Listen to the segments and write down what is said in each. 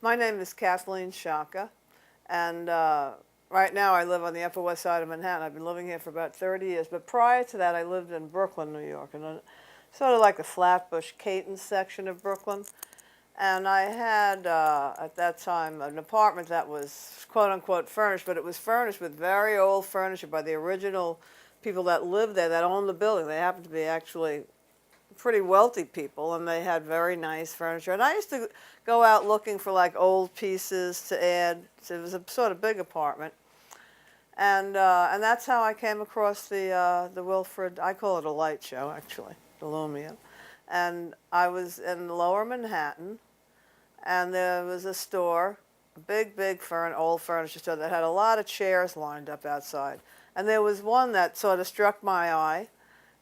My name is Kathleen Shaka, and right now I live on the Upper West Side of Manhattan. I've been living here for about 30 years, but prior to that I lived in Brooklyn, New York, and sort of like the Flatbush, Caton section of Brooklyn. And I had, at that time, an apartment that was quote-unquote furnished, but it was furnished with very old furniture by the original people that lived there, that owned the building. They happened to be actually pretty wealthy people, and they had very nice furniture. And I used to go out looking for like old pieces to add. So it was a sort of big apartment, and that's how I came across the Wilfred. I call it a light show, actually, the Lumia. And I was in Lower Manhattan, and there was a store, a big old furniture store that had a lot of chairs lined up outside. And there was one that sort of struck my eye.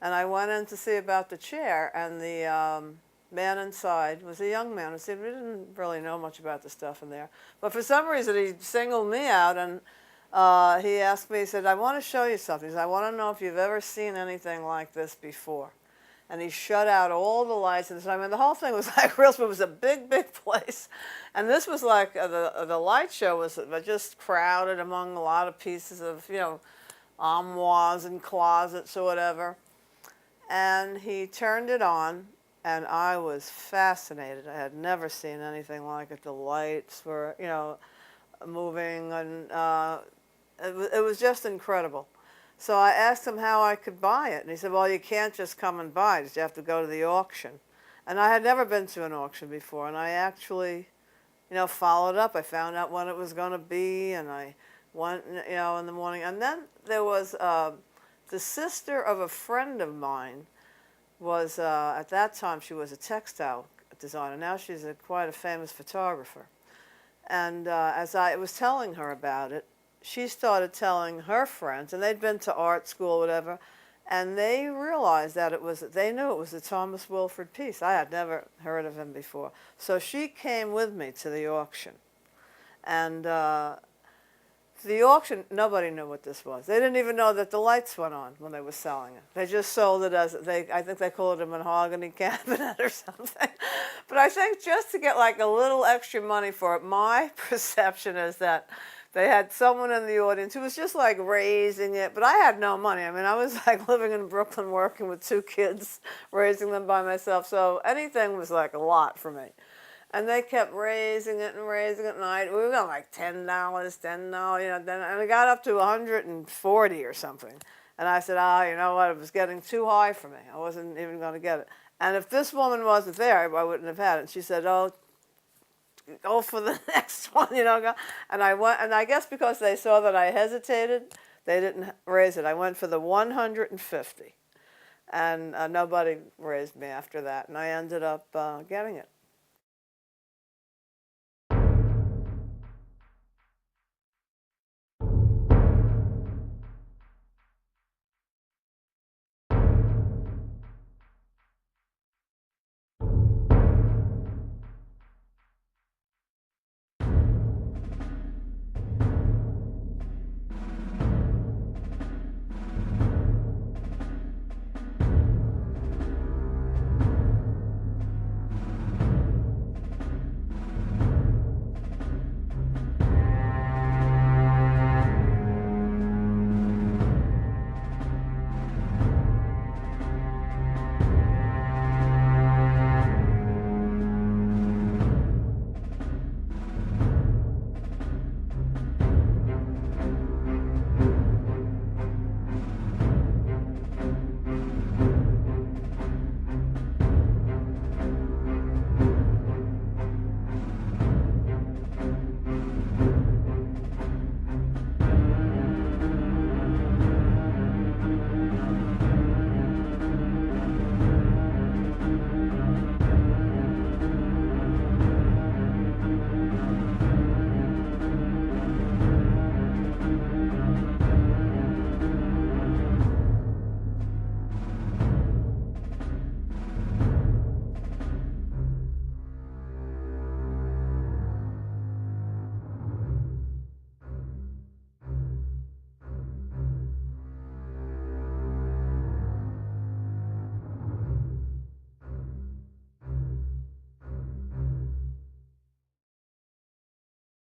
And I went in to see about the chair, and the man inside was a young man. We didn't really know much about the stuff in there. But for some reason, he singled me out, and he asked me, he said, I want to show you something. He said, I want to know if you've ever seen anything like this before. And he shut out all the lights. And I mean, the whole thing was like real, it was a big place. And this was like, the light show was just crowded among a lot of pieces of, armoires and closets or whatever. And he turned it on, and I was fascinated. I had never seen anything like it. The lights were, moving, and it was just incredible. So I asked him how I could buy it, and he said, well, you can't just come and buy it. You have to go to the auction. And I had never been to an auction before, and I actually, followed up. I found out when it was going to be, and I went, in the morning. And then there was the sister of a friend of mine was, at that time, she was a textile designer. Now she's quite a famous photographer. And as I was telling her about it, she started telling her friends, and they'd been to art school or whatever, and they realized that they knew it was a Thomas Wilfred piece. I had never heard of him before. So she came with me to the auction. And the auction, nobody knew what this was. They didn't even know that the lights went on when they were selling it. They just sold it as, I think they called it a mahogany cabinet or something. But I think just to get like a little extra money for it, my perception is that they had someone in the audience who was just like raising it, but I had no money. I mean, I was like living in Brooklyn working with 2 kids, raising them by myself, so anything was like a lot for me. And they kept raising it, and we were going like $10, $10, and it got up to 140 or something. And I said, you know what, it was getting too high for me. I wasn't even going to get it. And if this woman wasn't there, I wouldn't have had it. And she said, oh, go for the next one, go. And I went, and I guess because they saw that I hesitated, they didn't raise it. I went for the 150, and nobody raised me after that, and I ended up getting it.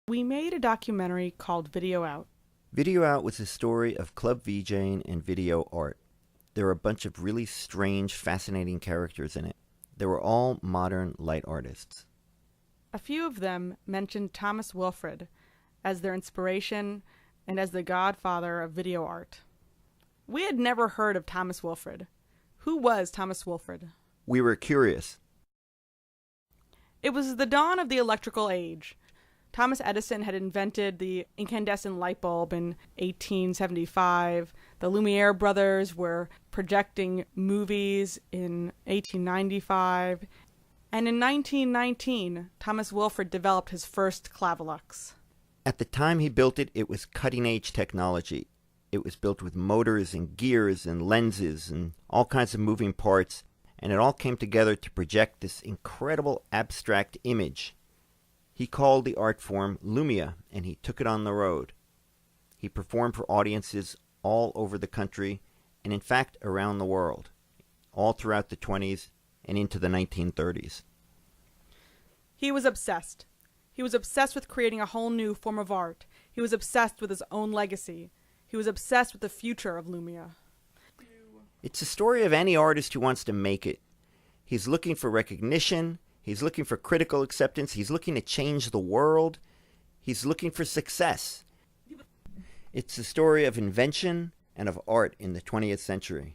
We made a documentary called Video Out. Video Out was a story of club VJing and video art. There were a bunch of really strange, fascinating characters in it. They were all modern light artists. A few of them mentioned Thomas Wilfred as their inspiration and as the godfather of video art. We had never heard of Thomas Wilfred. Who was Thomas Wilfred? We were curious. It was the dawn of the electrical age. Thomas Edison had invented the incandescent light bulb in 1875. The Lumiere brothers were projecting movies in 1895. And in 1919, Thomas Wilfred developed his first Clavilux. At the time he built it, it was cutting-edge technology. It was built with motors and gears and lenses and all kinds of moving parts, and it all came together to project this incredible abstract image. He called the art form Lumia, and he took it on the road. He performed for audiences all over the country, and in fact around the world, all throughout the 20s and into the 1930s. He was obsessed. He was obsessed with creating a whole new form of art. He was obsessed with his own legacy. He was obsessed with the future of Lumia. It's a story of any artist who wants to make it. He's looking for recognition. He's looking for critical acceptance. He's looking to change the world. He's looking for success. It's the story of invention and of art in the 20th century.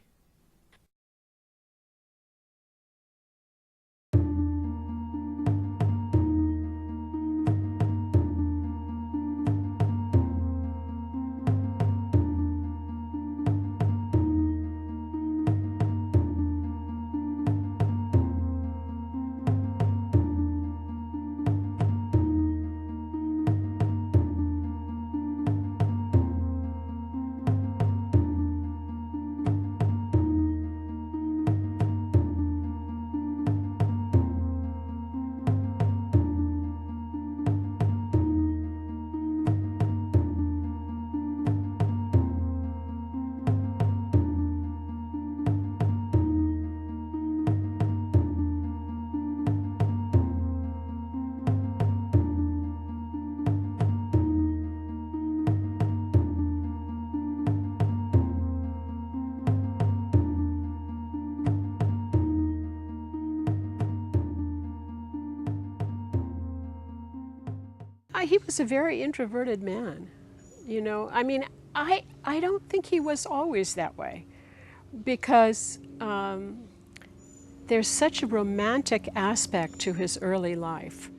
He was a very introverted man, you know. I mean, I don't think he was always that way, because there's such a romantic aspect to his early life.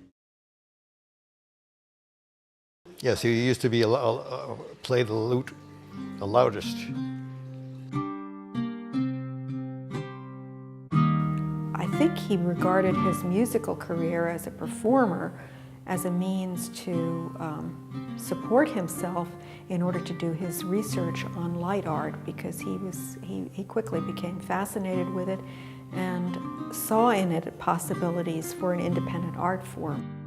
Yes, he used to be play the lute the loudest. I think he regarded his musical career as a performer as a means to support himself in order to do his research on light art, because he quickly became fascinated with it and saw in it possibilities for an independent art form.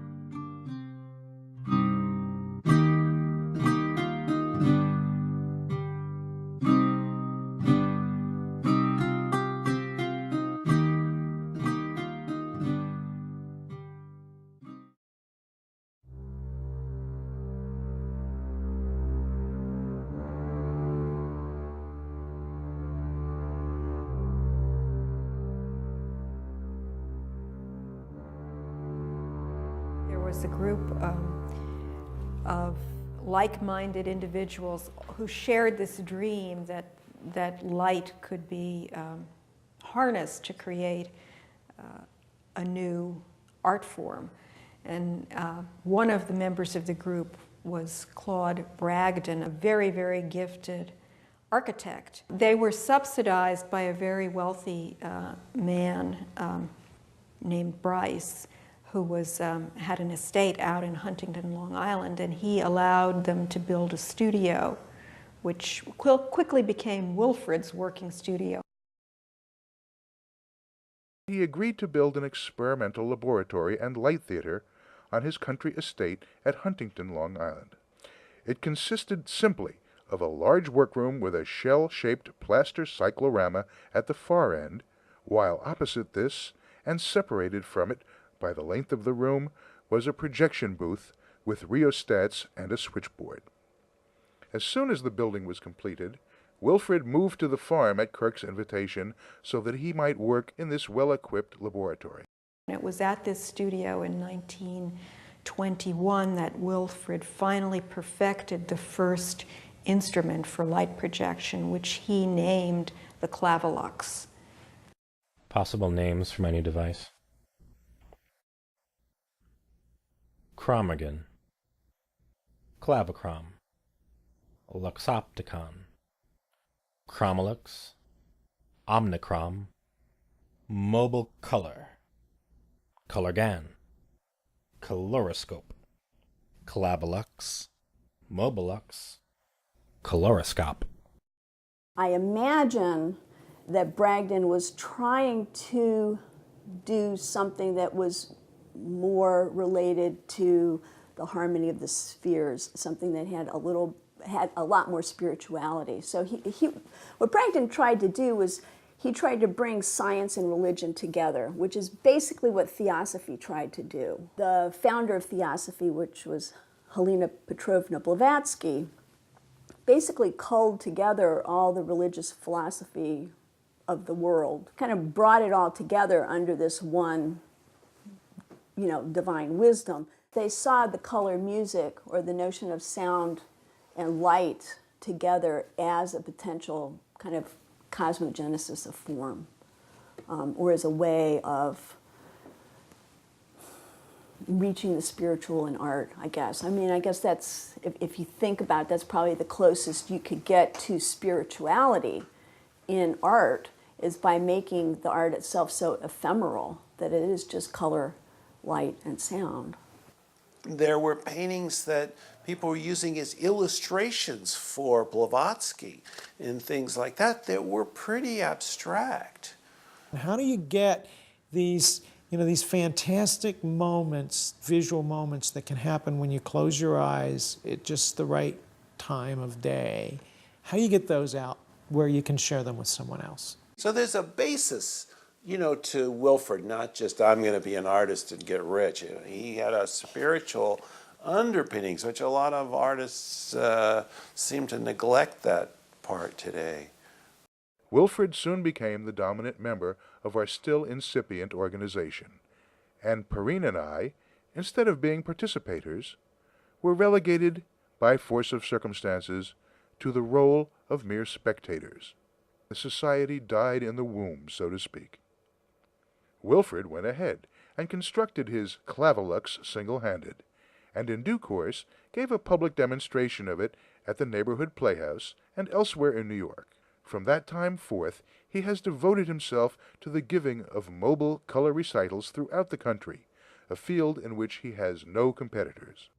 Was a group of like-minded individuals who shared this dream that light could be harnessed to create a new art form. And one of the members of the group was Claude Bragdon, a very, very gifted architect. They were subsidized by a very wealthy man named Bryce, who had an estate out in Huntington, Long Island, and he allowed them to build a studio, which quickly became Wilfred's working studio. He agreed to build an experimental laboratory and light theater on his country estate at Huntington, Long Island. It consisted simply of a large workroom with a shell-shaped plaster cyclorama at the far end, while opposite this, and separated from it by the length of the room, was a projection booth with rheostats and a switchboard. As soon as the building was completed, Wilfred moved to the farm at Kirk's invitation so that he might work in this well-equipped laboratory. It was at this studio in 1921 that Wilfred finally perfected the first instrument for light projection, which he named the Clavilux. Possible names for my new device: Chromagon, Clavicrom, Luxopticon, Chromolux, Omnicrom, Mobile Color, Colorgan, Coloroscope, Clavilux, Mobilux, Coloroscope. I imagine that Bragdon was trying to do something that was more related to the harmony of the spheres, something that had a lot more spirituality. So what Bragdon tried to do was he tried to bring science and religion together, which is basically what Theosophy tried to do. The founder of Theosophy, which was Helena Petrovna Blavatsky, basically culled together all the religious philosophy of the world, kind of brought it all together under this one, divine wisdom. They saw the color music, or the notion of sound and light, together as a potential kind of cosmogenesis of form, or as a way of reaching the spiritual in art, I guess. I guess that's, if you think about it, that's probably the closest you could get to spirituality in art, is by making the art itself so ephemeral that it is just color, light, and sound. There were paintings that people were using as illustrations for Blavatsky and things like that were pretty abstract. How do you get these fantastic moments, visual moments that can happen when you close your eyes at just the right time of day? How do you get those out where you can share them with someone else? So there's a basis, to Wilfred, not just I'm going to be an artist and get rich. He had a spiritual underpinnings, which a lot of artists seem to neglect that part today. Wilfred soon became the dominant member of our still incipient organization, and Perrine and I, instead of being participators, were relegated, by force of circumstances, to the role of mere spectators. The society died in the womb, so to speak. Wilfred went ahead and constructed his Clavilux single-handed, and in due course gave a public demonstration of it at the neighborhood playhouse and elsewhere in New York. From that time forth, he has devoted himself to the giving of mobile color recitals throughout the country, a field in which he has no competitors.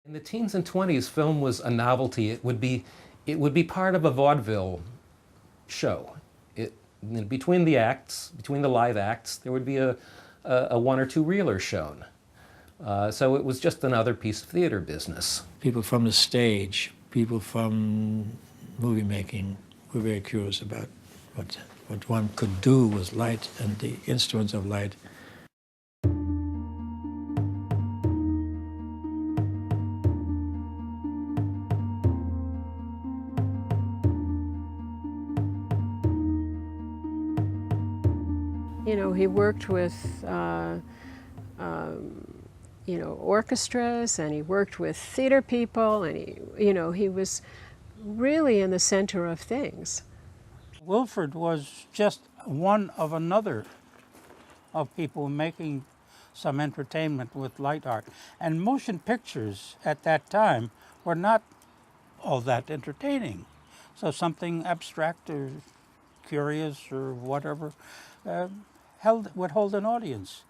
In the teens and 20s, film was a novelty. It would be part of a vaudeville show. Between the acts, between the live acts, there would be a one or two reelers shown. So it was just another piece of theater business. People from the stage, people from movie making were very curious about what one could do with light and the instruments of light. He worked with, orchestras, and he worked with theater people, and he was really in the center of things. Wilfred was just one of another of people making some entertainment with light art. And motion pictures at that time were not all that entertaining. So something abstract or curious or whatever would hold an audience.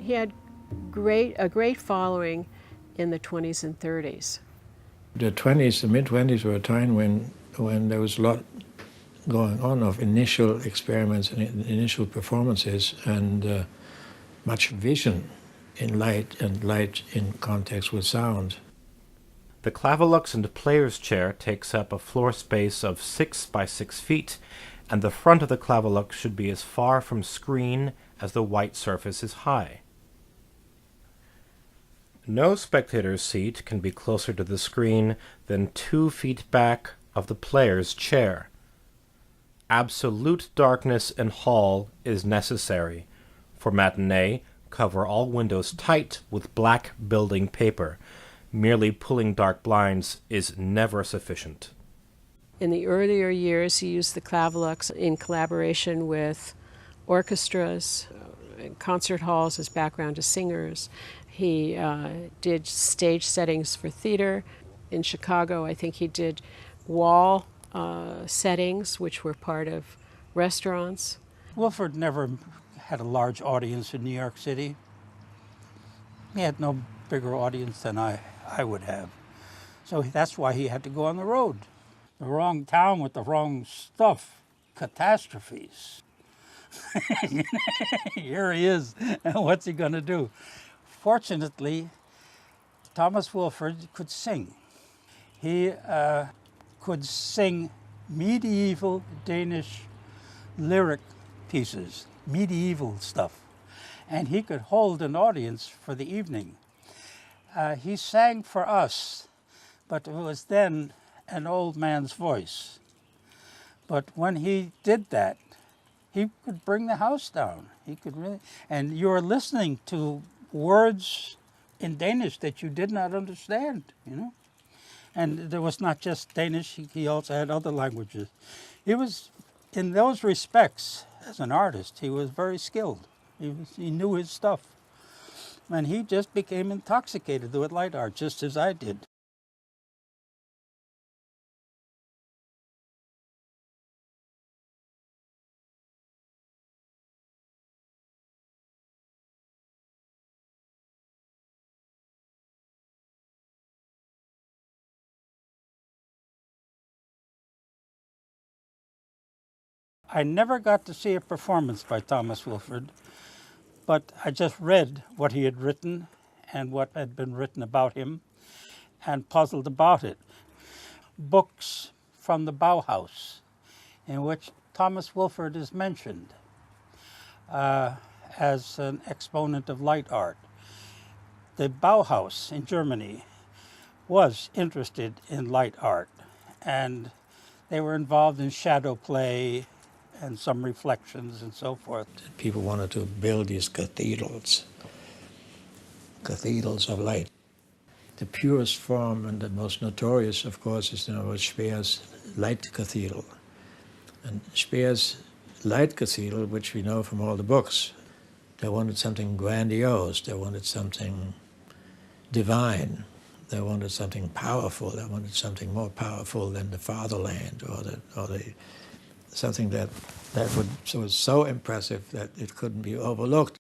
He had a great following in the 20s and 30s. The 20s, the mid-20s were a time when there was a lot going on of initial experiments and initial performances and much vision in light and light in context with sound. The Clavilux and player's chair takes up a floor space of 6 by 6 feet, and the front of the Clavilux should be as far from screen as the white surface is high. No spectator's seat can be closer to the screen than 2 feet back of the player's chair. Absolute darkness in hall is necessary. For matinee, cover all windows tight with black building paper. Merely pulling dark blinds is never sufficient. In the earlier years, he used the Clavilux in collaboration with orchestras, concert halls as background to singers. He did stage settings for theater. In Chicago, I think he did wall settings, which were part of restaurants. Wilfred never had a large audience in New York City. He had no bigger audience than I would have. So that's why he had to go on the road. The wrong town with the wrong stuff. Catastrophes. Here he is, and what's he going to do? Fortunately, Thomas Wilfred could sing. He could sing medieval Danish lyric pieces, medieval stuff, and he could hold an audience for the evening. He sang for us, but it was then an old man's voice. But when he did that, he could bring the house down. He could really, and you were listening to words in Danish that you did not understand, you know. And there was not just Danish, he also had other languages. He was, in those respects, as an artist, he was very skilled. He knew his stuff. And he just became intoxicated with light art, just as I did. I never got to see a performance by Thomas Wilfred, but I just read what he had written and what had been written about him and puzzled about it. Books from the Bauhaus, in which Thomas Wilfred is mentioned as an exponent of light art. The Bauhaus in Germany was interested in light art, and they were involved in shadow play and some reflections and so forth. People wanted to build these cathedrals of light. The purest form and the most notorious, of course, is was Speer's Light Cathedral. And Speer's Light Cathedral, which we know from all the books, they wanted something grandiose, they wanted something divine, they wanted something powerful, they wanted something more powerful than the fatherland or the something that was so impressive that it couldn't be overlooked.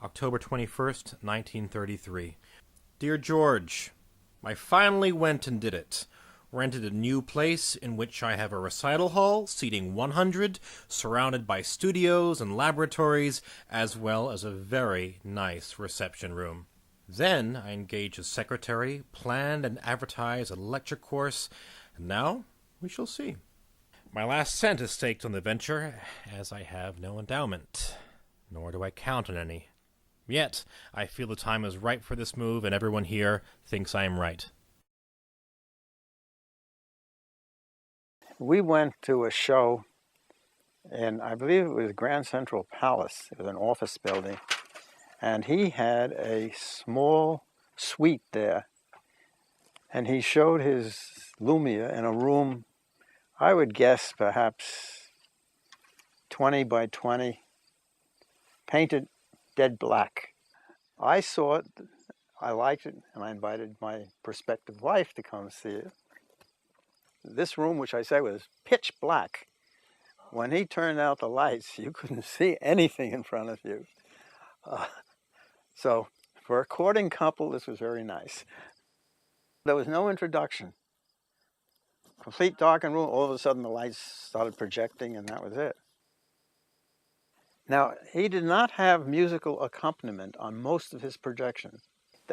October 21st, 1933. Dear George, I finally went and did it. Rented a new place in which I have a recital hall seating 100, surrounded by studios and laboratories, as well as a very nice reception room. Then I engaged a secretary, planned and advertised a lecture course, and now we shall see. My last cent is staked on the venture, as I have no endowment, nor do I count on any. Yet, I feel the time is ripe for this move, and everyone here thinks I am right. We went to a show in, I believe it was Grand Central Palace. It was an office building. And he had a small suite there. And he showed his Lumia in a room, I would guess perhaps 20 by 20, painted dead black. I saw it, I liked it, and I invited my prospective wife to come see it. This room, which I say was pitch black, when he turned out the lights, you couldn't see anything in front of you. So for a courting couple, this was very nice. There was no introduction. Complete darkened room, all of a sudden the lights started projecting, and that was it. Now, he did not have musical accompaniment on most of his projections.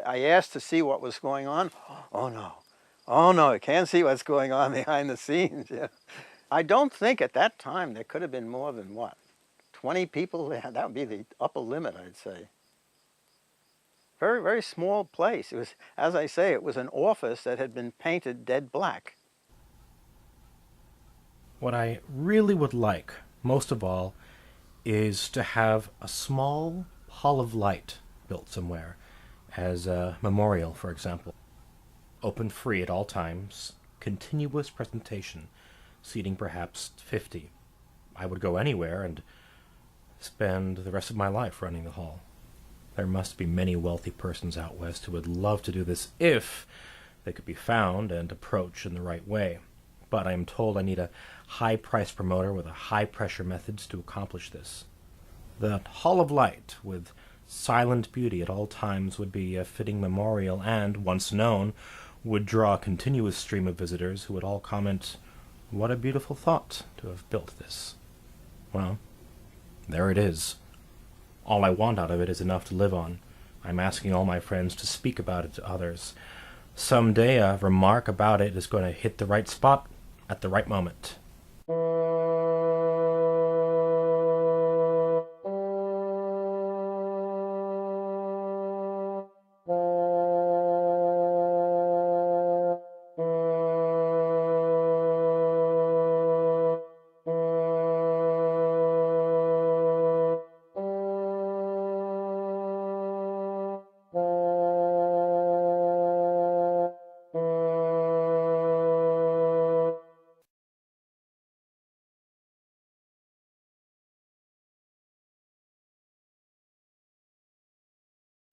I asked to see what was going on. Oh no, I can't see what's going on behind the scenes. Yeah. I don't think at that time there could have been more than, what, 20 people there? That would be the upper limit, I'd say. Very, very small place. It was, as I say, it was an office that had been painted dead black. What I really would like, most of all, is to have a small hall of light built somewhere, as a memorial, for example. Open free at all times, continuous presentation, seating perhaps 50. I would go anywhere and spend the rest of my life running the hall. There must be many wealthy persons out west who would love to do this if they could be found and approached in the right way. But I am told I need a high-priced promoter with a high-pressure methods to accomplish this. The Hall of Light, with silent beauty at all times, would be a fitting memorial and, once known, would draw a continuous stream of visitors who would all comment, "What a beautiful thought to have built this." Well, there it is. All I want out of it is enough to live on. I'm asking all my friends to speak about it to others. Someday a remark about it is going to hit the right spot at the right moment.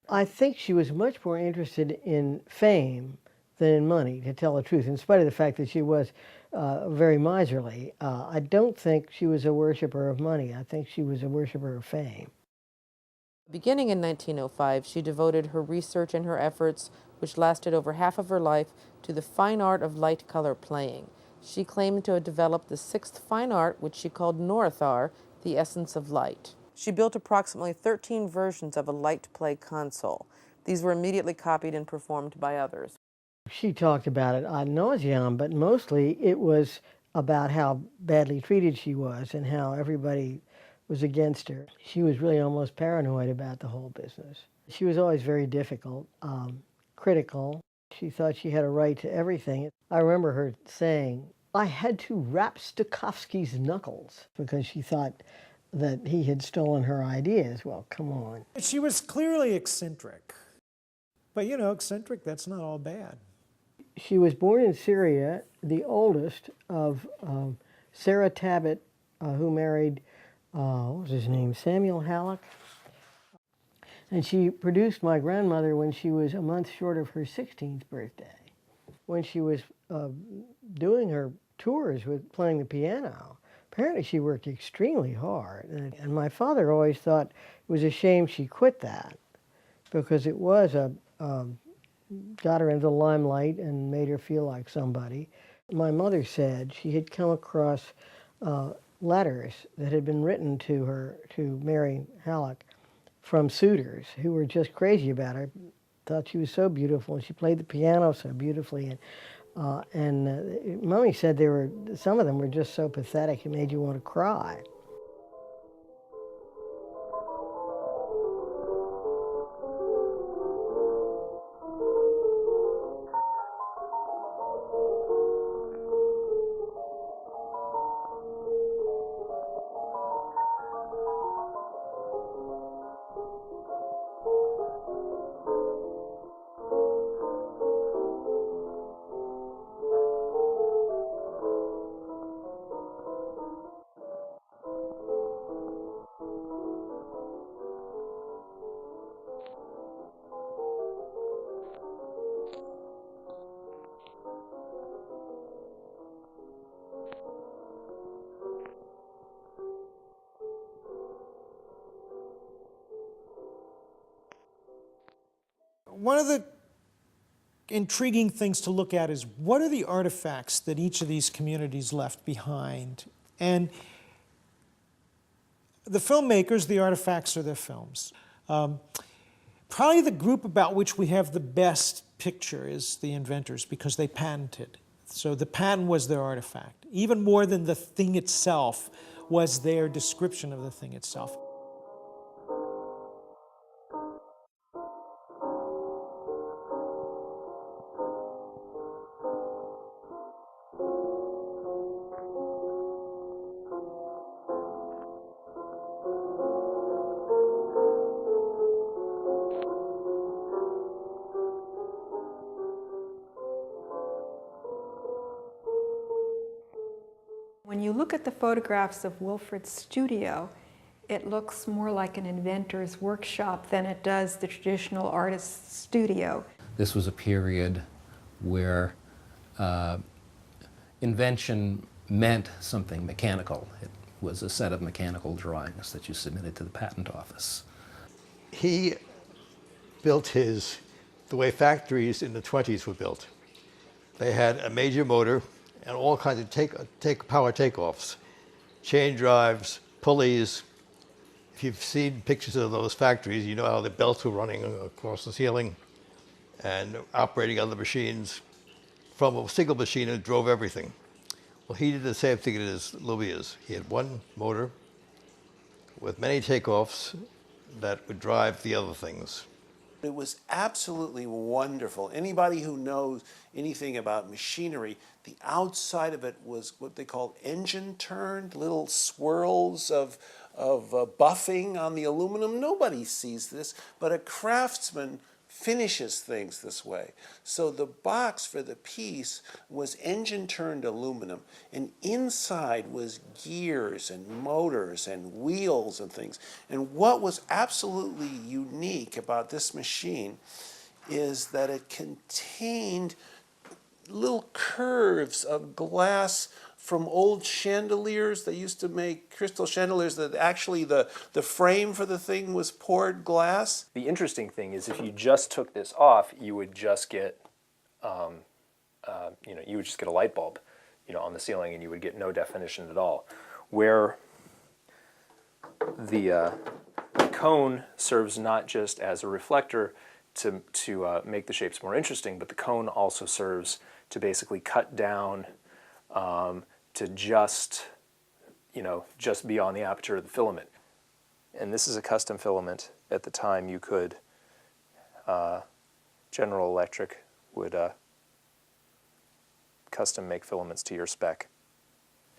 I think she was much more interested in fame than in money, to tell the truth, in spite of the fact that she was very miserly. I don't think she was a worshiper of money. I think she was a worshiper of fame. Beginning in 1905, she devoted her research and her efforts, which lasted over half of her life, to the fine art of light color playing. She claimed to have developed the sixth fine art, which she called Norithar, the essence of light. She built approximately 13 versions of a light play console. These were immediately copied and performed by others. She talked about it ad nauseam, but mostly it was about how badly treated she was and how everybody was against her. She was really almost paranoid about the whole business. She was always very difficult, critical. She thought she had a right to everything. I remember her saying, "I had to rap Stokowski's knuckles," because she thought that he had stolen her ideas. Well, come on. She was clearly eccentric. But you know, eccentric, that's not all bad. She was born in Syria, the oldest of Sarah Tabbitt, who married, what was his name, Samuel Halleck. And she produced my grandmother when she was a month short of her 16th birthday. When she was doing her tours with playing the piano, apparently she worked extremely hard. And my father always thought it was a shame she quit that, because it was got her into the limelight and made her feel like somebody. My mother said she had come across letters that had been written to her, to Mary Halleck, from suitors who were just crazy about her, thought she was so beautiful, and she played the piano so beautifully. And Mummy said some of them were just so pathetic it made you want to cry. One of the intriguing things to look at is what are the artifacts that each of these communities left behind? And the filmmakers, the artifacts are their films. Probably the group about which we have the best picture is the inventors, because they patented. So the patent was their artifact. Even more than the thing itself was their description of the thing itself. When you look at the photographs of Wilfred's studio, it looks more like an inventor's workshop than it does the traditional artist's studio. This was a period where invention meant something mechanical. It was a set of mechanical drawings that you submitted to the patent office. He built the way factories in the 20s were built. They had a major motor and all kinds of power takeoffs, chain drives, pulleys. If you've seen pictures of those factories, you know how the belts were running across the ceiling and operating other machines from a single machine that drove everything. Well, he did the same thing as Lumia's. He had one motor with many takeoffs that would drive the other things. It was absolutely wonderful. Anybody who knows anything about machinery, the outside of it was what they called engine turned, little swirls of buffing on the aluminum. Nobody sees this, but a craftsman finishes things this way. So the box for the piece was engine turned aluminum, and inside was gears and motors and wheels and things. And what was absolutely unique about this machine is that it contained little curves of glass from old chandeliers. They used to make crystal chandeliers that actually the frame for the thing was poured glass. The interesting thing is if you just took this off, you would just get, you would just get a light bulb, on the ceiling, and you would get no definition at all. Where the cone serves not just as a reflector to make the shapes more interesting, but the cone also serves to basically cut down to just be on the aperture of the filament. And this is a custom filament. At the time you could, General Electric would custom make filaments to your spec.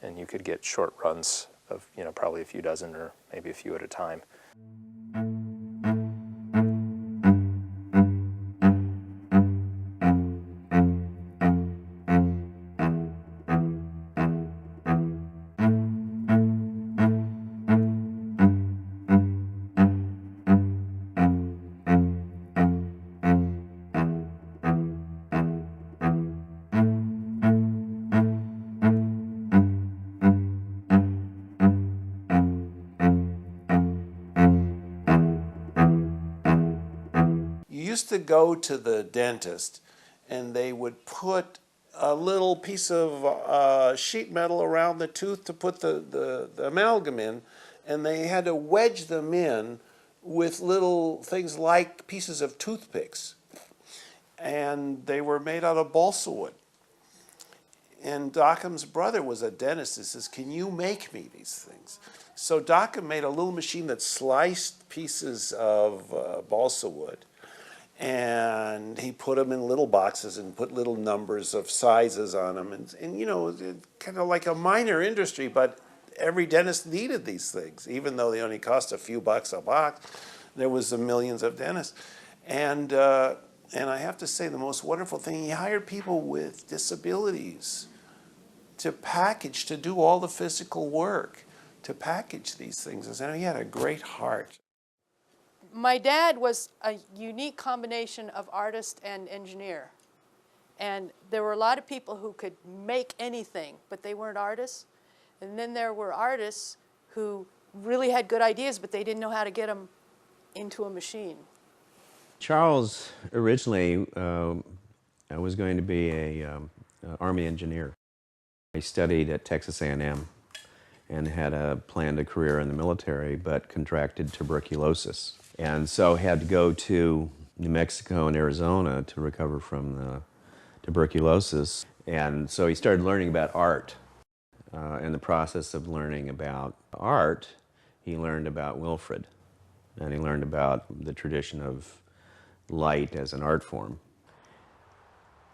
And you could get short runs of, probably a few dozen or maybe a few at a time. To go to the dentist and they would put a little piece of sheet metal around the tooth to put the amalgam in, and they had to wedge them in with little things like pieces of toothpicks, and they were made out of balsa wood. And Dockham's brother was a dentist. He says, can you make me these things? So Dockham made a little machine that sliced pieces of balsa wood, and he put them in little boxes and put little numbers of sizes on them. And you know, kind of like a minor industry, but every dentist needed these things. Even though they only cost a few bucks a box, there was millions of dentists. And I have to say, the most wonderful thing, he hired people with disabilities to package, to do all the physical work, to package these things. And he had a great heart. My dad was a unique combination of artist and engineer. And there were a lot of people who could make anything, but they weren't artists. And then there were artists who really had good ideas, but they didn't know how to get them into a machine. Charles originally was going to be an Army engineer. He studied at Texas A&M and had planned a career in the military, but contracted tuberculosis. And so had to go to New Mexico and Arizona to recover from the tuberculosis. And so he started learning about art. In the process of learning about art, he learned about Wilfred. And he learned about the tradition of light as an art form.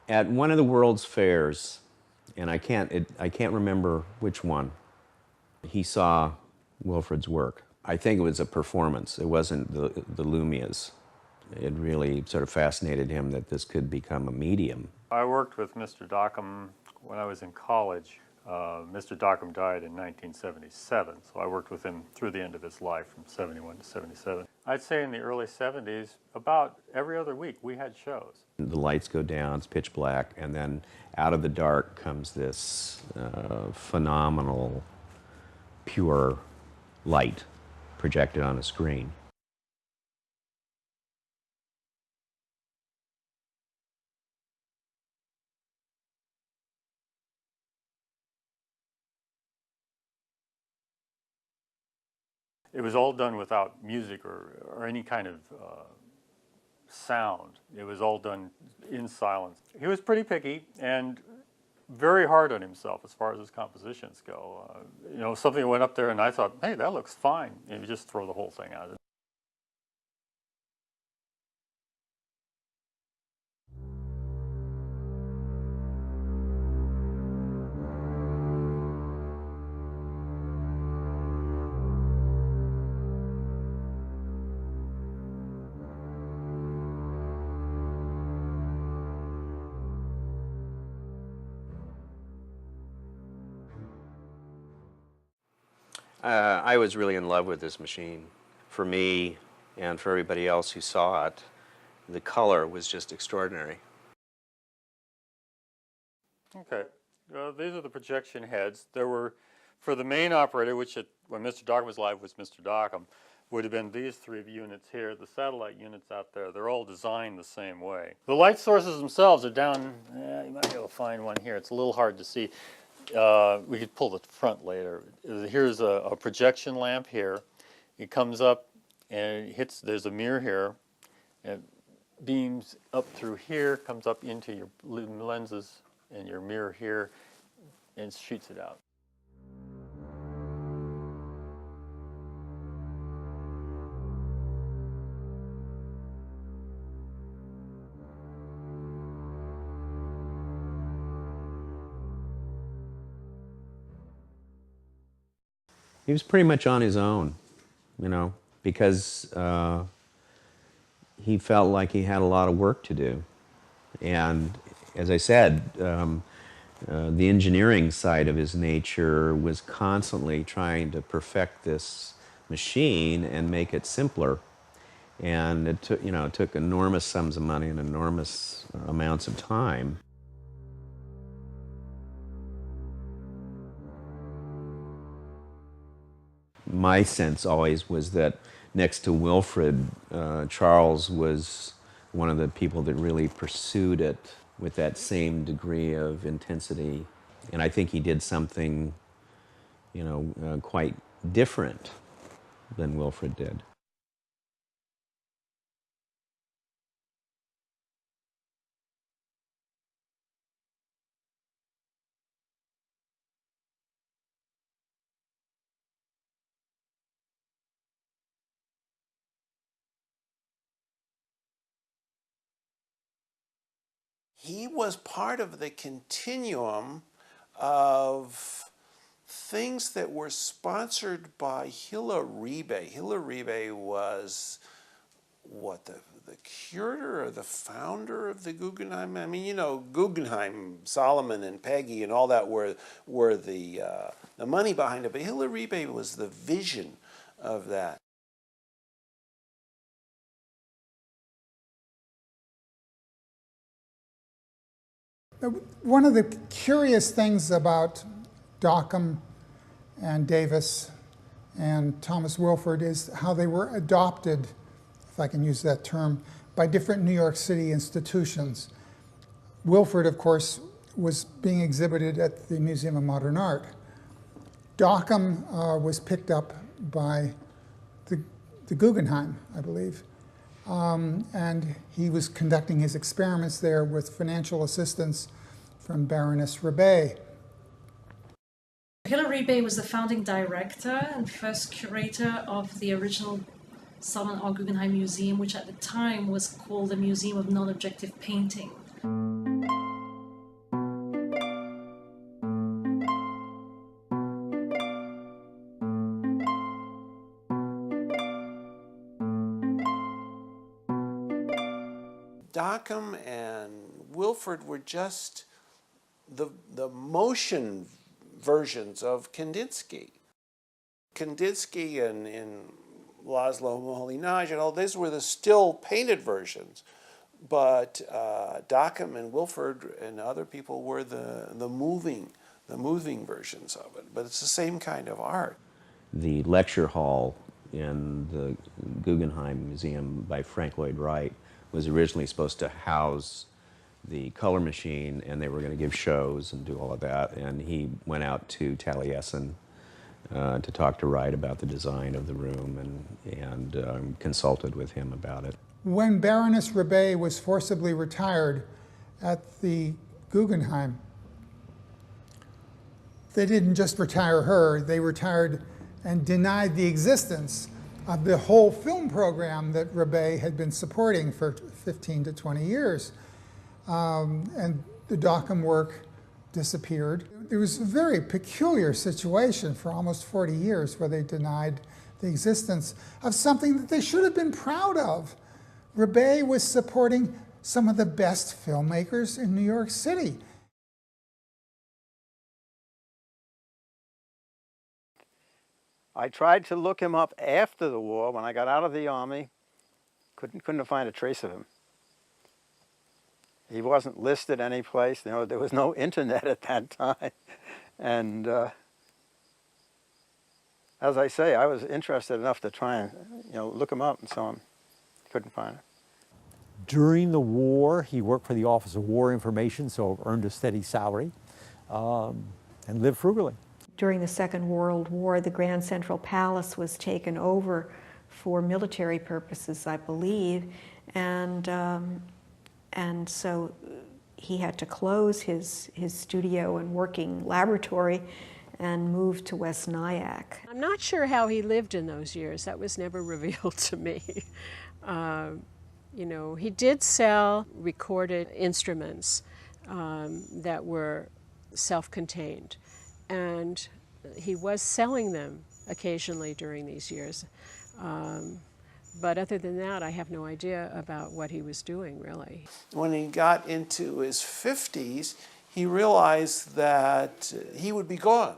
At one of the World's Fairs, and I can't remember which one, he saw Wilfred's work. I think it was a performance. It wasn't the Lumias. It really sort of fascinated him that this could become a medium. I worked with Mr. Dockham when I was in college. Mr. Dockham died in 1977, so I worked with him through the end of his life from 71 to 77. I'd say in the early 70s, about every other week we had shows. The lights go down, it's pitch black, and then out of the dark comes this phenomenal, pure light projected on a screen. It was all done without music or any kind of sound. It was all done in silence. He was pretty picky and very hard on himself as far as his compositions go. You know, something went up there and I thought, hey, that looks fine. And you just throw the whole thing out. I was really in love with this machine. For me and for everybody else who saw it, the color was just extraordinary. Okay, these are the projection heads. There were, for the main operator, which when Mr. Dockham was live was Mr. Dockham, would have been these three units here. The satellite units out there, they're all designed the same way. The light sources themselves are down, you might be able to find one here. It's a little hard to see. We could pull the front later. Here's a projection lamp here. It comes up and it hits, there's a mirror here, and it beams up through here, comes up into your lenses and your mirror here, and shoots it out. He was pretty much on his own, you know, because he felt like he had a lot of work to do. And as I said, the engineering side of his nature was constantly trying to perfect this machine and make it simpler. And it took, it took enormous sums of money and enormous amounts of time. My sense always was that next to Wilfred, Charles was one of the people that really pursued it with that same degree of intensity. And I think he did something, quite different than Wilfred did. he was part of the continuum of things that were sponsored by Hilla-Ribe. Hilla-Ribe was what, the curator or the founder of the Guggenheim? I mean, you know, Guggenheim, Solomon and Peggy and all that were the money behind it, but Hilla-Ribe was the vision of that. One of the curious things about Dockham and Davis and Thomas Wilfred is how they were adopted, if I can use that term, by different New York City institutions. Wilfred, of course, was being exhibited at the Museum of Modern Art. Dockham was picked up by the Guggenheim, I believe. And he was conducting his experiments there with financial assistance from Baroness Rebay. Hilla-Ribe was the founding director and first curator of the original Solomon R. Guggenheim Museum, which at the time was called the Museum of Non-Objective Painting. Dockham and Wilfred were just the motion versions of Kandinsky. Kandinsky and Laszlo Moholy-Nagy and all these were the still painted versions, but Dockham and Wilfred and other people were the moving versions of it. But it's the same kind of art. The lecture hall in the Guggenheim Museum by Frank Lloyd Wright was originally supposed to house the color machine, and they were going to give shows and do all of that. And he went out to Taliesin to talk to Wright about the design of the room and consulted with him about it. When Baroness Rebay was forcibly retired at the Guggenheim, they didn't just retire her, they retired and denied the existence of the whole film program that Rebay had been supporting for 15 to 20 years. And the Dockham work disappeared. It was a very peculiar situation for almost 40 years where they denied the existence of something that they should have been proud of. Rebay was supporting some of the best filmmakers in New York City. I tried to look him up after the war. When I got out of the Army, couldn't find a trace of him. He wasn't listed anyplace. You know, there was no internet at that time. And as I say, I was interested enough to try and look him up and so on. Couldn't find him. During the war, he worked for the Office of War Information, so earned a steady salary and lived frugally. During the Second World War, the Grand Central Palace was taken over for military purposes, I believe, and so he had to close his studio and working laboratory and move to West Nyack. I'm not sure how he lived in those years. That was never revealed to me. He did sell recorded instruments that were self-contained, and he was selling them occasionally during these years. But other than that, I have no idea about what he was doing, really. When he got into his 50s, he realized that he would be gone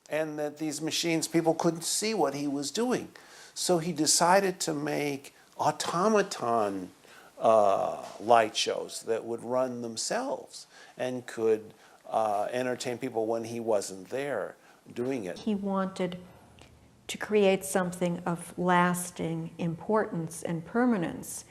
and that these machines, people couldn't see what he was doing. So he decided to make automaton light shows that would run themselves and could entertain people when he wasn't there doing it. He wanted to create something of lasting importance and permanence.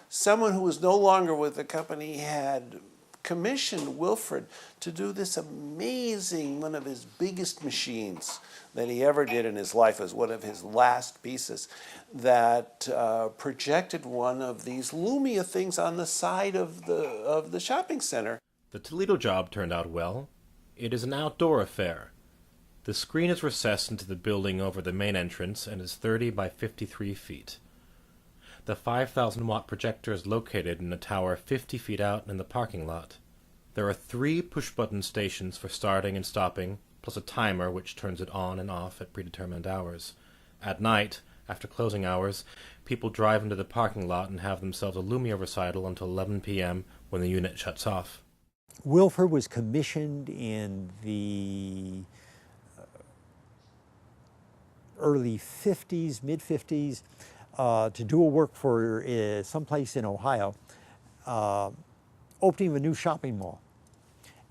Someone who was no longer with the company had commissioned Wilfred to do this amazing, one of his biggest machines that he ever did in his life, as one of his last pieces, that projected one of these Lumia things on the side of the shopping center. The Toledo job turned out well. It is an outdoor affair. The screen is recessed into the building over the main entrance and is 30 by 53 feet. The 5,000-watt projector is located in a tower 50 feet out in the parking lot. There are 3 push-button stations for starting and stopping, plus a timer which turns it on and off at predetermined hours. At night, after closing hours, people drive into the parking lot and have themselves a Lumia recital until 11 p.m. when the unit shuts off. Wilfred was commissioned in the early 50s, mid-50s, to do a work for someplace in Ohio, opening of a new shopping mall.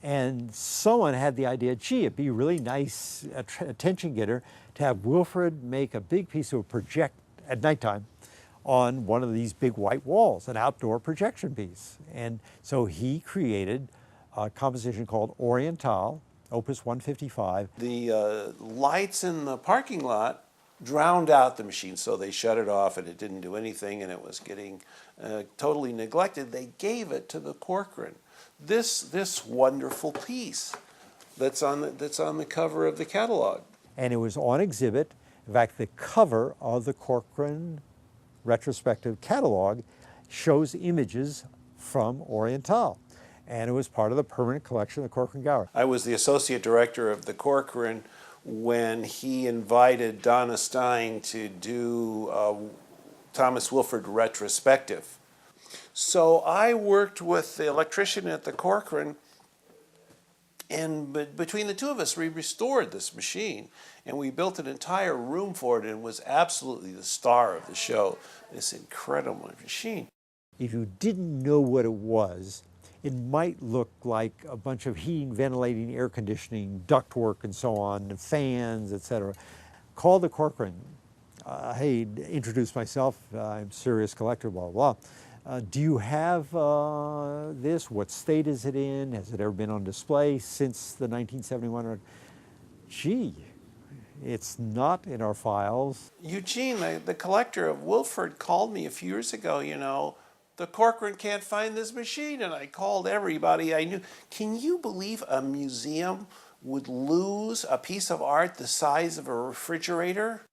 And someone had the idea, gee, it'd be really nice, attention getter, to have Wilfred make a big piece of project at nighttime on one of these big white walls, an outdoor projection piece. And so he created a composition called Oriental, Opus 155. The lights in the parking lot drowned out the machine, so they shut it off and it didn't do anything and it was getting totally neglected. They gave it to the Corcoran. This wonderful piece that's on the cover of the catalog. And it was on exhibit. In fact, the cover of the Corcoran retrospective catalog shows images from Oriental. And it was part of the permanent collection of the Corcoran Gallery. I was the associate director of the Corcoran when he invited Donna Stein to do Thomas Wilfred retrospective. So I worked with the electrician at the Corcoran, and between the two of us, we restored this machine, and we built an entire room for it, and it was absolutely the star of the show, this incredible machine. If you didn't know what it was, it might look like a bunch of heating, ventilating, air conditioning, ductwork, and so on, and fans, etc. Call the Corcoran. Hey, introduce myself. I'm a serious collector, blah, blah, blah. Do you have this? What state is it in? Has it ever been on display since the 1971? Gee, it's not in our files. Eugene, the collector of Wilfred, called me a few years ago, you know, the Corcoran can't find this machine, and I called everybody I knew. Can you believe a museum would lose a piece of art the size of a refrigerator?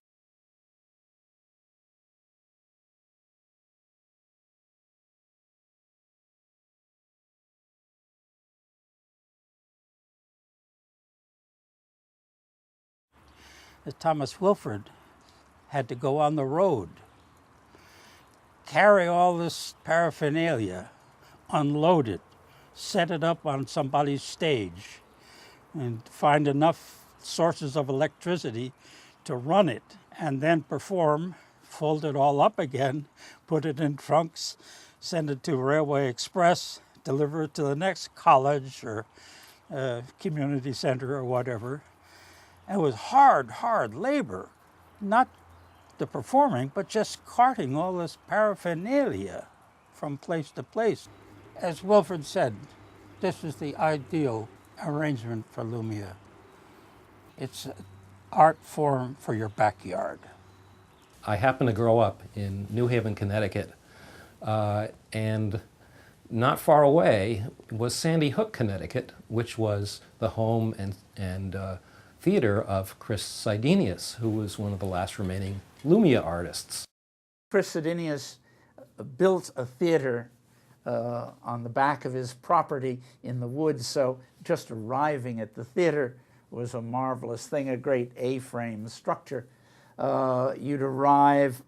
Thomas Wilfred had to go on the road, carry all this paraphernalia, unload it, set it up on somebody's stage, and find enough sources of electricity to run it, and then perform, fold it all up again, put it in trunks, send it to Railway Express, deliver it to the next college or community center or whatever. It was hard labor, not the performing, but just carting all this paraphernalia from place to place. As Wilfred said, this is the ideal arrangement for Lumia. It's an art form for your backyard. I happened to grow up in New Haven, Connecticut, and not far away was Sandy Hook, Connecticut, which was the home and theater of Chris Sidenius, who was one of the last remaining Lumia artists. Chris Sidenius built a theater on the back of his property in the woods, so just arriving at the theater was a marvelous thing, a great A-frame structure. You'd arrive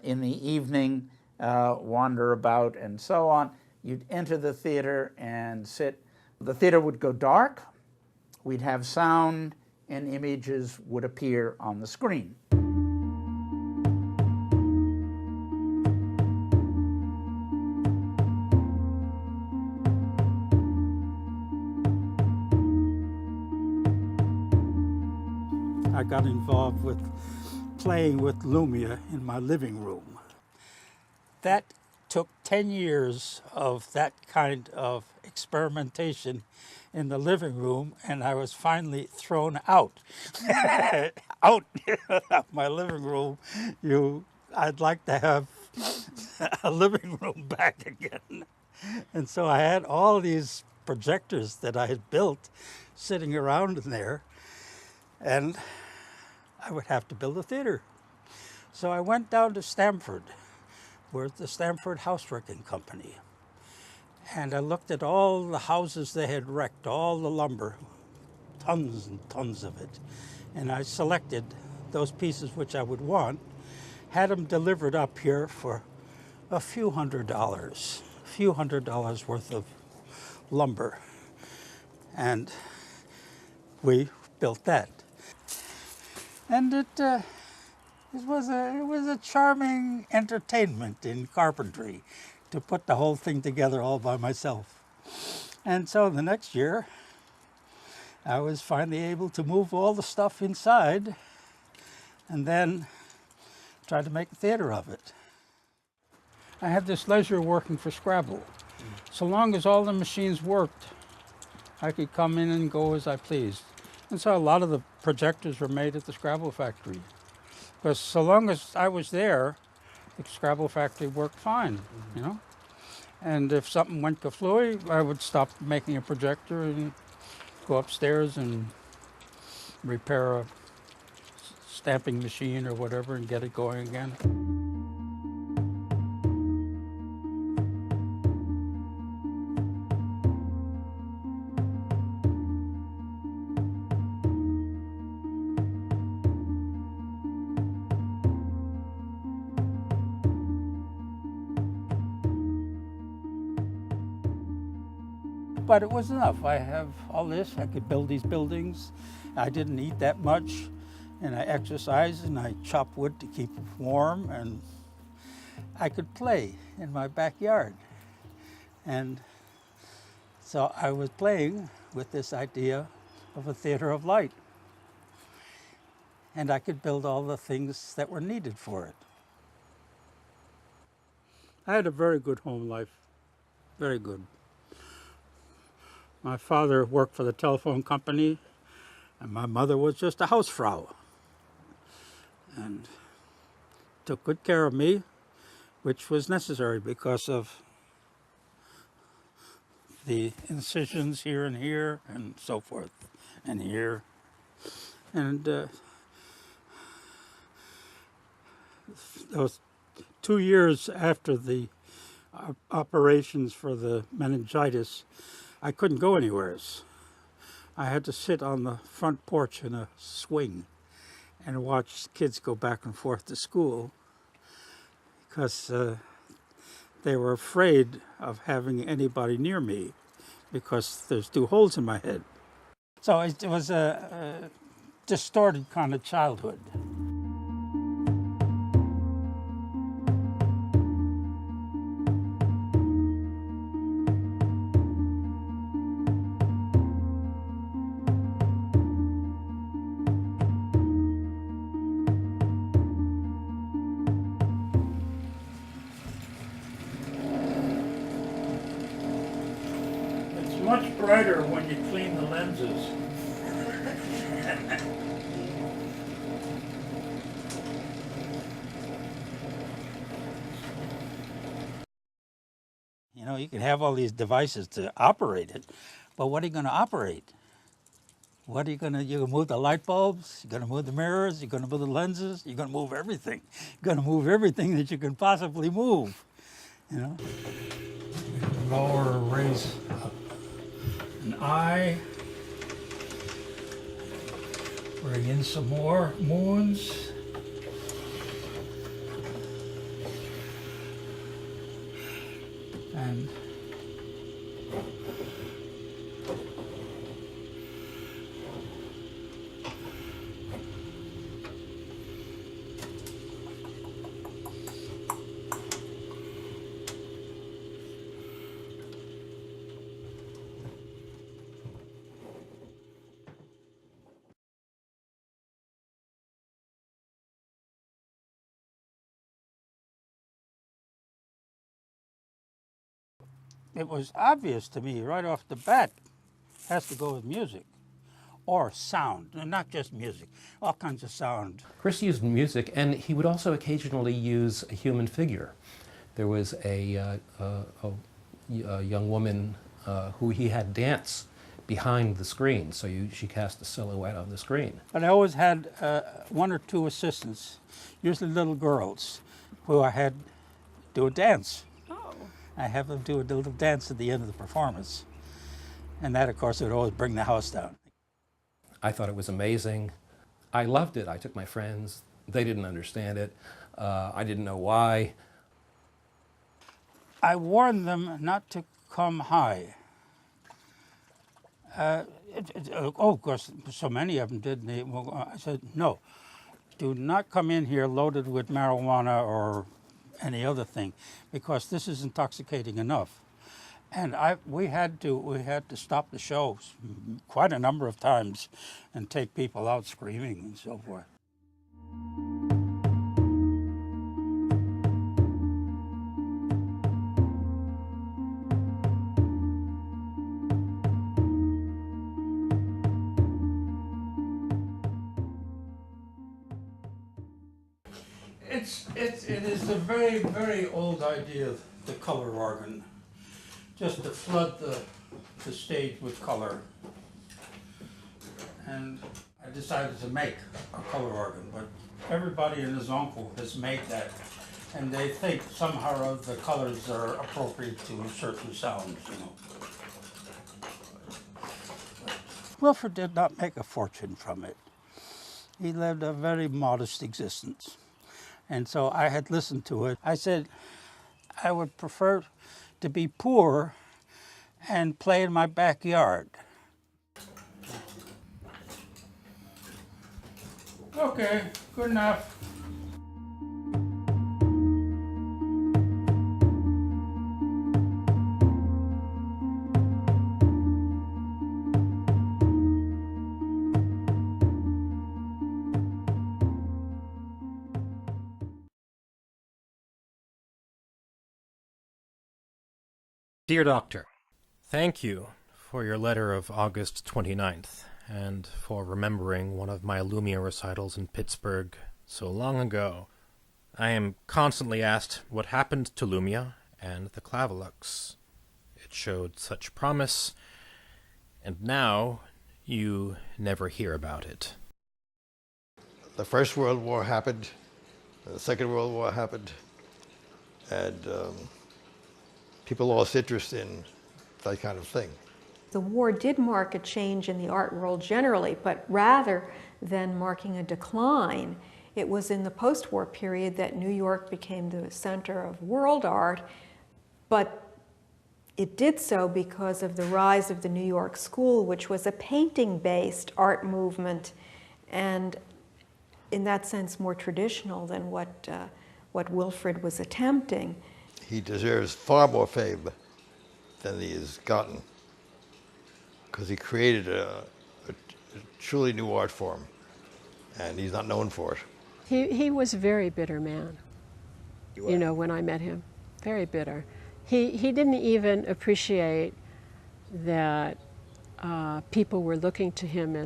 in the evening, wander about and so on. You'd enter the theater and sit. The theater would go dark. We'd have sound and images would appear on the screen. I got involved with playing with Lumia in my living room. That took 10 years of that kind of experimentation in the living room, and I was finally thrown out. Out of my living room. I'd like to have a living room back again. And so I had all these projectors that I had built sitting around in there. and I would have to build a theater. So I went down to Stamford, where the Stamford Housewrecking Company, and I looked at all the houses they had wrecked, all the lumber, tons and tons of it, and I selected those pieces which I would want, had them delivered up here for a few $100s worth of lumber, and we built that. And it was a charming entertainment in carpentry to put the whole thing together all by myself. And so the next year, I was finally able to move all the stuff inside and then try to make a theater of it. I had this leisure working for Scrabble. So long as all the machines worked, I could come in and go as I pleased. And so a lot of the projectors were made at the Scrabble factory. Because so long as I was there, the Scrabble factory worked fine, you know? And if something went kaflooey, I would stop making a projector and go upstairs and repair a stamping machine or whatever and get it going again. But it was enough. I have all this. I could build these buildings. I didn't eat that much, and I exercised, and I chopped wood to keep warm, and I could play in my backyard. And so I was playing with this idea of a theater of light. And I could build all the things that were needed for it. I had a very good home life, very good. My father worked for the telephone company, and my mother was just a hausfrau, and took good care of me, which was necessary because of the incisions here and so forth, and here. And those 2 years after the operations for the meningitis, I couldn't go anywhere. I had to sit on the front porch in a swing and watch kids go back and forth to school because they were afraid of having anybody near me because there's 2 holes in my head. So it was a distorted kind of childhood. Much brighter when you clean the lenses. You know, you can have all these devices to operate it, but what are you going to operate? What are you going to, you're going to move the light bulbs, you're going to move the mirrors, you're going to move the lenses, you're going to move everything. You're going to move everything that you can possibly move, you know? Lower or raise up an eye, bring in some more moons. And it was obvious to me right off the bat, has to go with music or sound, and not just music, all kinds of sound. Chris used music, and he would also occasionally use a human figure. There was a young woman who he had dance behind the screen, so she cast a silhouette on the screen. But I always had one or two assistants, usually little girls, who I had do a dance. Oh. I have them do a little dance at the end of the performance. And that, of course, would always bring the house down. I thought it was amazing. I loved it. I took my friends. They didn't understand it. I didn't know why. I warned them not to come high. Of course, so many of them did. I said, no, do not come in here loaded with marijuana or any other thing, because this is intoxicating enough. And we had to stop the shows quite a number of times and take people out screaming and so forth. It is a very, very old idea, the color organ, just to flood the stage with color. And I decided to make a color organ, but everybody and his uncle has made that, and they think somehow the colors are appropriate to certain sounds, you know. Wilfred did not make a fortune from it. He lived a very modest existence. And so I had listened to it. I said, I would prefer to be poor and play in my backyard. Okay, good enough. Dear Doctor, thank you for your letter of August 29th, and for remembering one of my Lumia recitals in Pittsburgh so long ago. I am constantly asked what happened to Lumia and the Clavilux. It showed such promise, and now you never hear about it. The First World War happened, the Second World War happened, and people lost interest in that kind of thing. The war did mark a change in the art world generally, but rather than marking a decline, it was in the post-war period that New York became the center of world art, but it did so because of the rise of the New York School, which was a painting-based art movement, and in that sense more traditional than what Wilfred was attempting. He deserves far more fame than he has gotten, because he created a truly new art form, and he's not known for it. He was a very bitter man, you know, when I met him. Very bitter. He didn't even appreciate that people were looking to him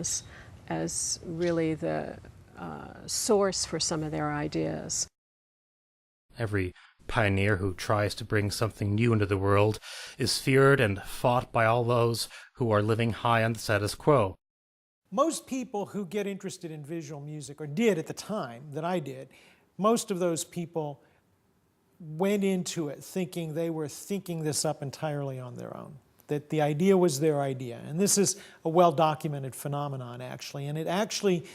as really the source for some of their ideas. Every pioneer who tries to bring something new into the world is feared and fought by all those who are living high on the status quo. Most people who get interested in visual music, or did at the time that I did, most of those people went into it thinking they were thinking this up entirely on their own, that the idea was their idea. And this is a well-documented phenomenon, actually. And it actually,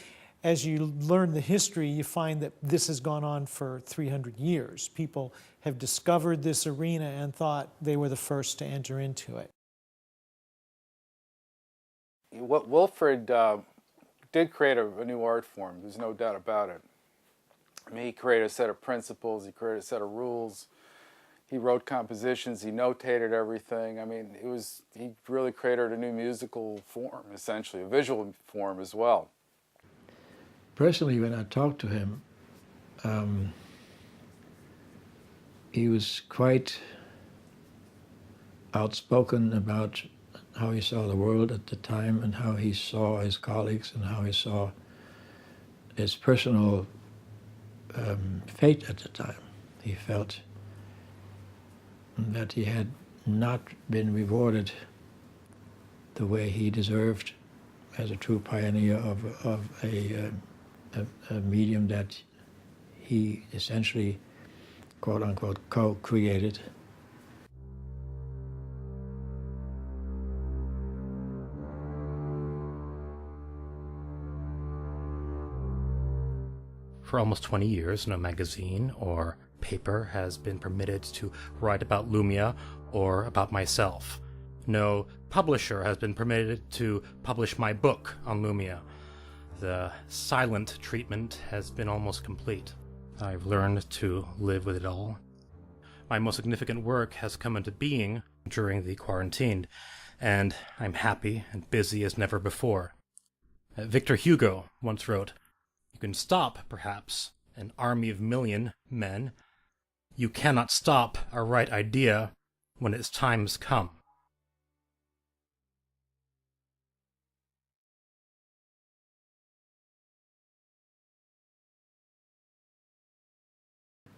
as you learn the history, you find that this has gone on for 300 years. People have discovered this arena and thought they were the first to enter into it. What Wilfred did create a new art form, there's no doubt about it. I mean, he created a set of principles, he created a set of rules, he wrote compositions, he notated everything. I mean, he really created a new musical form, essentially, a visual form as well. Personally, when I talked to him, he was quite outspoken about how he saw the world at the time and how he saw his colleagues and how he saw his personal fate at the time. He felt that he had not been rewarded the way he deserved as a true pioneer of a medium that he essentially, quote unquote, co-created. For almost 20 years, no magazine or paper has been permitted to write about Lumia or about myself. No publisher has been permitted to publish my book on Lumia. The silent treatment has been almost complete. I've learned to live with it all. My most significant work has come into being during the quarantine, and I'm happy and busy as never before. Victor Hugo once wrote, "You can stop, perhaps, an army of million men. You cannot stop a right idea when its time has come."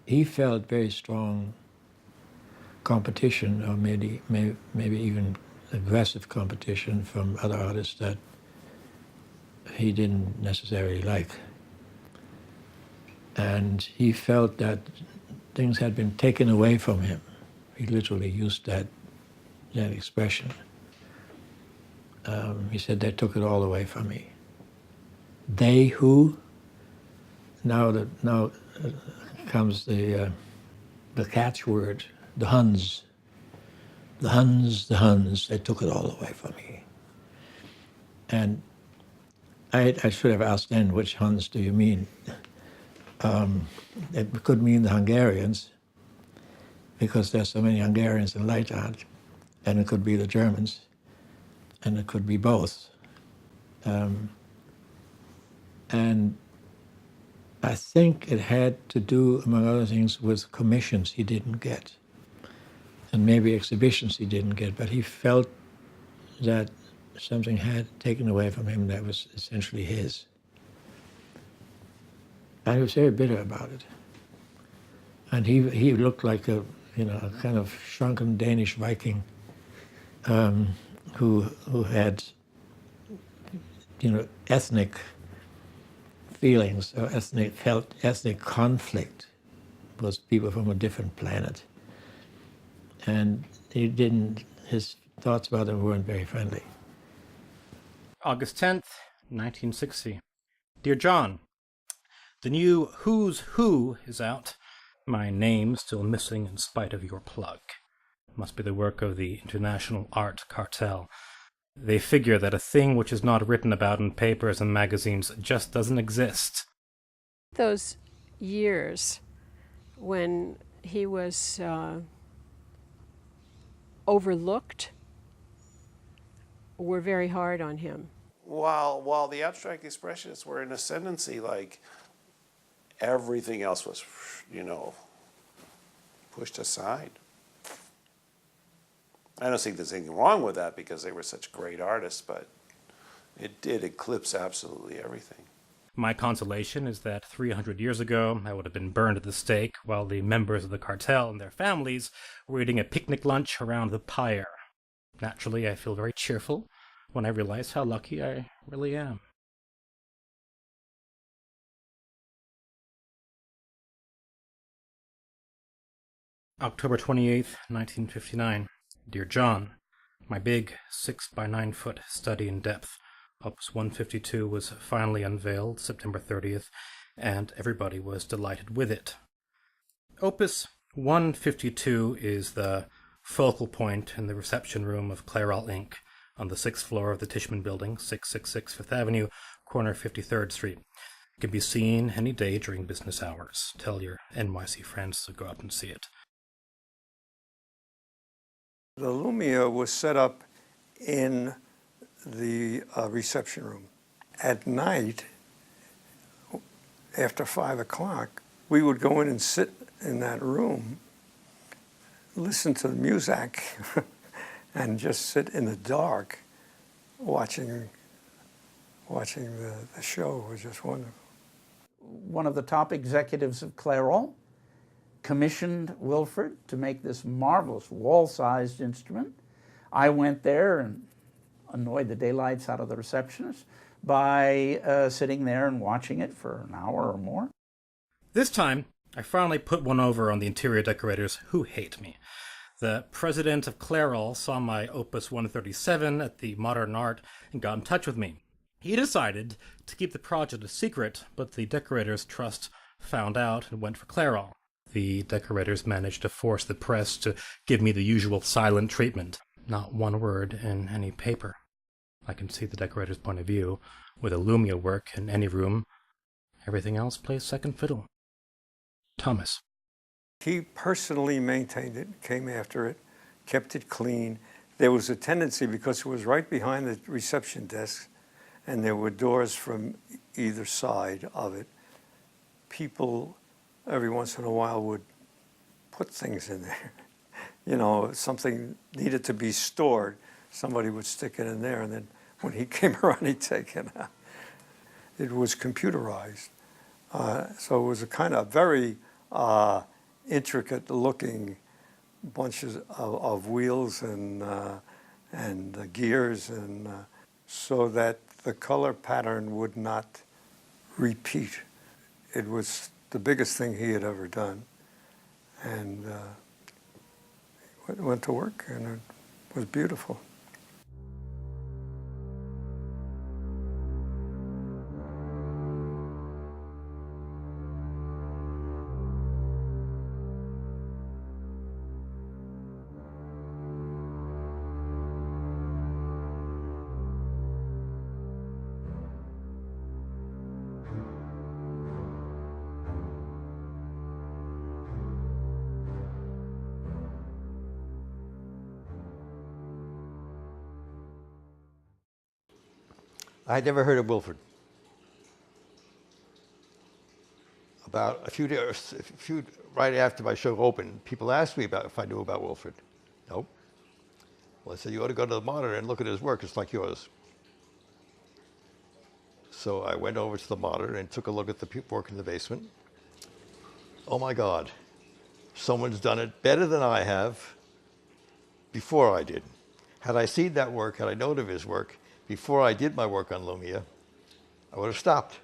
He felt very strong competition, or maybe even aggressive competition from other artists that he didn't necessarily like. And he felt that things had been taken away from him. He literally used that expression. He said, "They took it all away from me." They who? Now comes the catchword, the Huns. The Huns, they took it all away from me. And I should have asked then, which Huns do you mean? It could mean the Hungarians, because there's so many Hungarians in light art, and it could be the Germans, and it could be both. And I think it had to do, among other things, with commissions he didn't get, and maybe exhibitions he didn't get, but he felt that something had taken away from him that was essentially his. And he was very bitter about it. And he looked like a kind of shrunken Danish Viking who had ethnic feelings, or ethnic conflict with people from a different planet. And his thoughts about them weren't very friendly. August 10th, 1960. Dear John, the new Who's Who is out. My name still missing in spite of your plug. Must be the work of the International Art Cartel. They figure that a thing which is not written about in papers and magazines just doesn't exist. Those years when he was overlooked were very hard on him. While the abstract expressionists were in ascendancy, like everything else was, pushed aside. I don't think there's anything wrong with that because they were such great artists, but it did eclipse absolutely everything. My consolation is that 300 years ago, I would have been burned at the stake while the members of the cartel and their families were eating a picnic lunch around the pyre. Naturally, I feel very cheerful when I realize how lucky I really am. October 28th, 1959. Dear John, my big 6x9 foot study in depth, Opus 152, was finally unveiled September 30th, and everybody was delighted with it. Opus 152 is the focal point in the reception room of Clairol Inc. on the 6th floor of the Tishman Building, 666 Fifth Avenue, corner 53rd Street. It can be seen any day during business hours. Tell your NYC friends to go out and see it. The Lumia was set up in the reception room. At night, after 5 o'clock, we would go in and sit in that room, listen to the music, and just sit in the dark watching the show. It was just wonderful. One of the top executives of Clairol commissioned Wilfred to make this marvelous wall-sized instrument. I went there and annoyed the daylights out of the receptionist by sitting there and watching it for an hour or more. This time, I finally put one over on the interior decorators who hate me. The president of Clairol saw my Opus 137 at the Modern Art and got in touch with me. He decided to keep the project a secret, but the Decorators Trust found out and went for Clairol. The decorators managed to force the press to give me the usual silent treatment. Not one word in any paper. I can see the decorator's point of view. With a Lumia work in any room, everything else plays second fiddle. Thomas. He personally maintained it, came after it, kept it clean. There was a tendency, because it was right behind the reception desk, and there were doors from either side of it. People, every once in a while, would put things in there. You know, something needed to be stored, somebody would stick it in there, and then when he came around, he'd take it out. It was computerized. So it was a kind of very intricate-looking bunches of wheels and gears, and so that the color pattern would not repeat. It was the biggest thing he had ever done, and went to work, and it was beautiful. I'd never heard of Wilfred. About a few days, right after my show opened, people asked me about if I knew about Wilfred. Nope. Well, I said, you ought to go to the Monitor and look at his work. It's like yours. So I went over to the Monitor and took a look at the work in the basement. Oh my God. Someone's done it better than I have before I did. Had I seen that work, had I known of his work, before I did my work on Lumia, I would have stopped,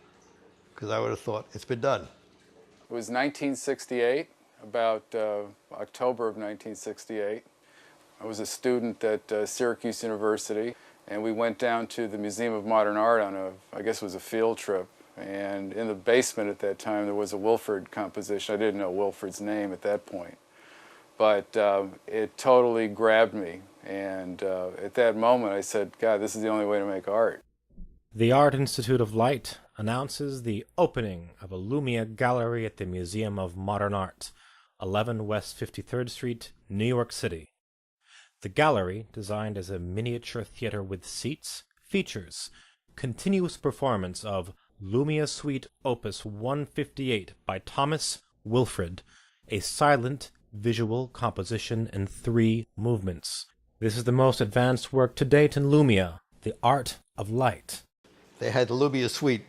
because I would have thought, it's been done. It was 1968, about October of 1968. I was a student at Syracuse University, and we went down to the Museum of Modern Art on I guess it was a field trip. And in the basement at that time, there was a Wilfred composition. I didn't know Wilfred's name at that point. But it totally grabbed me. And at that moment, I said, God, this is the only way to make art. The Art Institute of Light announces the opening of a Lumia gallery at the Museum of Modern Art, 11 West 53rd Street, New York City. The gallery, designed as a miniature theater with seats, features continuous performance of Lumia Suite Opus 158 by Thomas Wilfred, a silent visual composition in 3 movements. This is the most advanced work to date in Lumia, the Art of Light. They had the Lumia Suite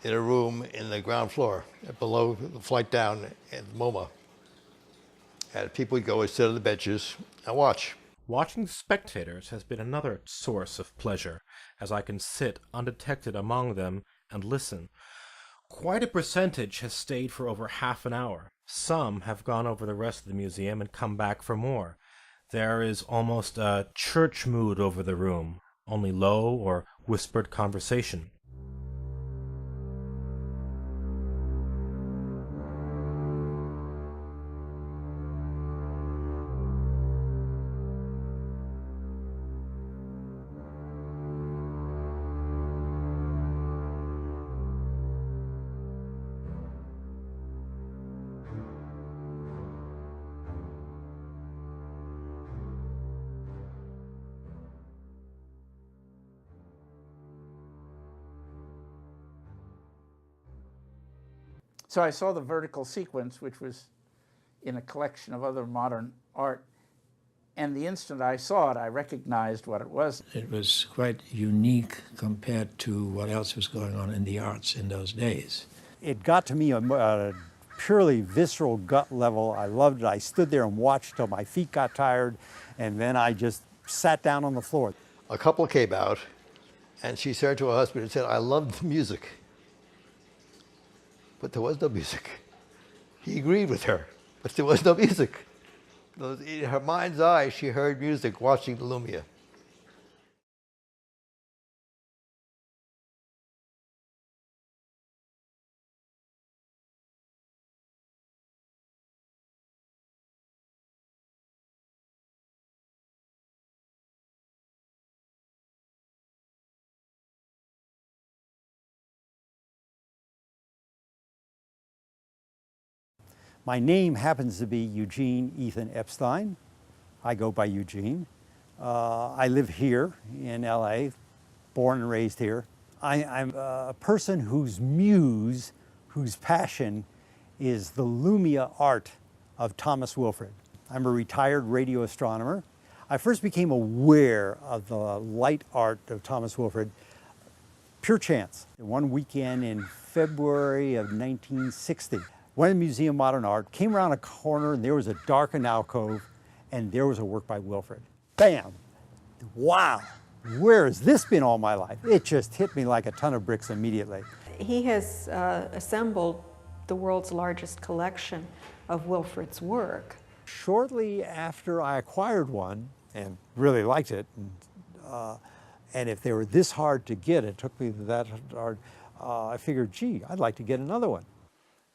in a room in the ground floor, below the flight down at MoMA. And people would go and sit on the benches and watch. Watching spectators has been another source of pleasure, as I can sit undetected among them and listen. Quite a percentage has stayed for over half an hour. Some have gone over the rest of the museum and come back for more. There is almost a church mood over the room, only low or whispered conversation. So I saw the vertical sequence, which was in a collection of other modern art, and the instant I saw it, I recognized what it was. It was quite unique compared to what else was going on in the arts in those days. It got to me on a purely visceral gut level. I loved it. I stood there and watched till my feet got tired, and then I just sat down on the floor. a couple came out, and she turned to her husband and said, "I loved the music." But there was no music. He agreed with her, but there was no music. In her mind's eye, she heard music watching the Lumia. My name happens to be Eugene Ethan Epstein. I go by Eugene. I live here in LA, born and raised here. I'm a person whose muse, whose passion is the Lumia art of Thomas Wilfred. I'm a retired radio astronomer. I first became aware of the light art of Thomas Wilfred pure chance. One weekend in February of 1960, went to the Museum of Modern Art, came around a corner, and there was a darkened alcove, and there was a work by Wilfred. Bam! Wow! Where has this been all my life? It just hit me like a ton of bricks immediately. He has assembled the world's largest collection of Wilfred's work. Shortly after I acquired one, and really liked it, and if they were this hard to get, it took me that hard, I figured, gee, I'd like to get another one.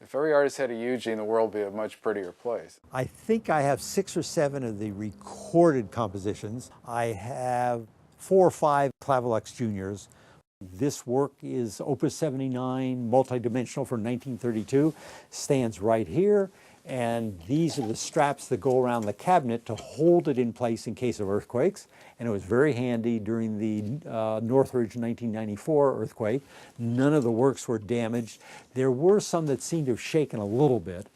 If every artist had a Eugene, the world would be a much prettier place. I think I have 6 or 7 of the recorded compositions. I have 4 or 5 Clavelux Juniors. This work is Opus 79, multidimensional from 1932, stands right here. And these are the straps that go around the cabinet to hold it in place in case of earthquakes. And it was very handy during the Northridge 1994 earthquake. None of the works were damaged. There were some that seemed to have shaken a little bit.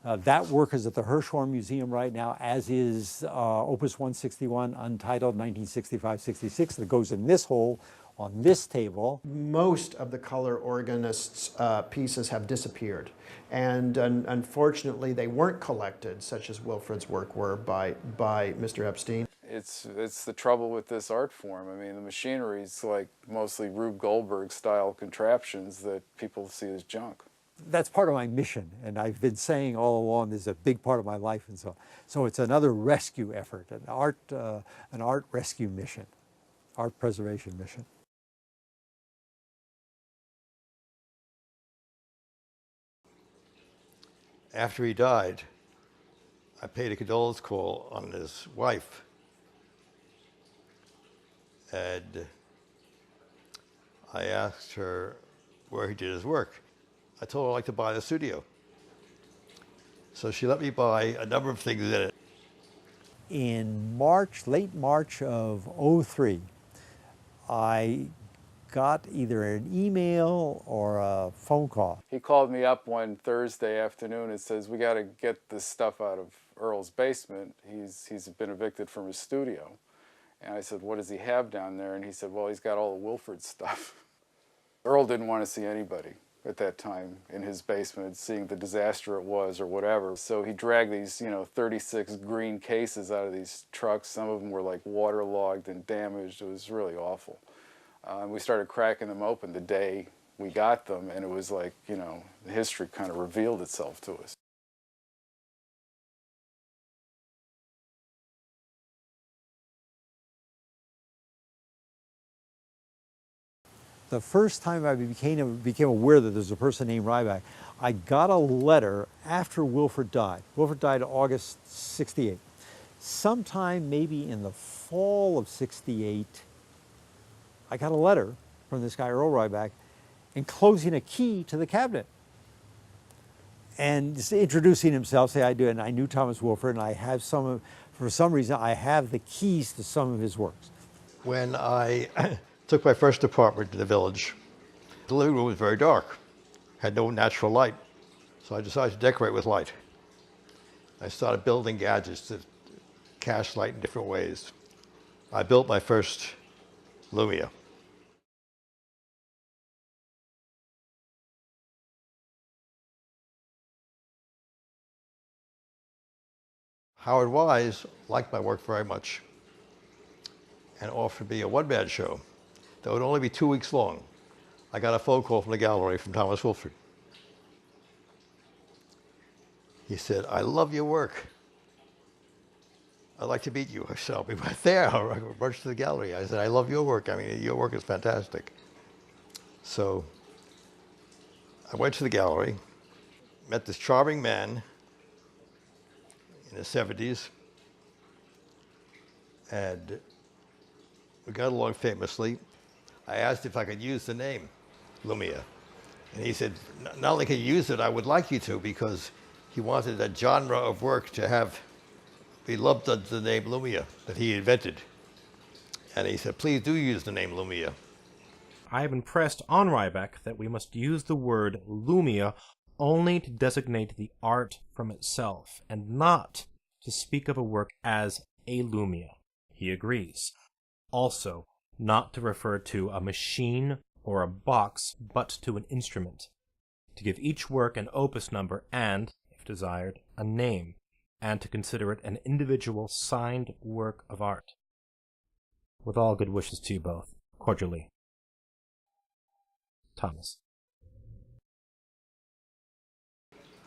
That work is at the Hirshhorn Museum right now, as is Opus 161, Untitled 1965-66, that goes in this hole on this table. Most of the color organist's pieces have disappeared. And unfortunately, they weren't collected, such as Wilfred's work were by Mr. Epstein. It's the trouble with this art form. I mean, the machinery is like mostly Rube Goldberg style contraptions that people see as junk. That's part of my mission, and I've been saying all along this is a big part of my life, and so it's another rescue effort, an art rescue mission, art preservation mission. After he died, I paid a condolence call on his wife. And I asked her where he did his work. I told her I'd like to buy the studio. So she let me buy a number of things in it. In March, late March of '03, I got either an email or a phone call. He called me up one Thursday afternoon and says, "We got to get this stuff out of Earl's basement. He's been evicted from his studio." And I said, "What does he have down there?" And he said, "Well, he's got all the Wilfred stuff." Earl didn't want to see anybody at that time in his basement, seeing the disaster it was or whatever. So he dragged these, 36 green cases out of these trucks. Some of them were like waterlogged and damaged. It was really awful. And we started cracking them open the day we got them, and it was like, the history kind of revealed itself to us. The first time I became aware that there's a person named Ryback, I got a letter after Wilfred died. Wilfred died August '68. Sometime maybe in the fall of '68, I got a letter from this guy, Earl Ryback, enclosing a key to the cabinet. And just introducing himself, say I do, and I knew Thomas Wilfred, and I have for some reason, I have the keys to some of his works. When I took my first apartment in the village, the living room was very dark, had no natural light. So I decided to decorate with light. I started building gadgets to cast light in different ways. I built my first Lumia. Howard Wise liked my work very much. and offered me a one-man show that would only be 2 weeks long. I got a phone call from the gallery from Thomas Wilfred. He said, "I love your work. I'd like to meet you." I said, "I'll be right there." I rushed to the gallery. I said, "I love your work. I mean, your work is fantastic." So I went to the gallery, met this charming man in his 70s, and we got along famously. I asked if I could use the name Lumia, and he said, "Not only can you use it, I would like you to," because he wanted a genre of work to have. He loved the name Lumia that he invented. And he said, "Please do use the name Lumia." I have impressed on Riebeck that we must use the word Lumia only to designate the art from itself, and not to speak of a work as a Lumia. He agrees. Also, not to refer to a machine or a box, but to an instrument. To give each work an opus number and, if desired, a name, and to consider it an individual signed work of art. With all good wishes to you both. Cordially, Thomas.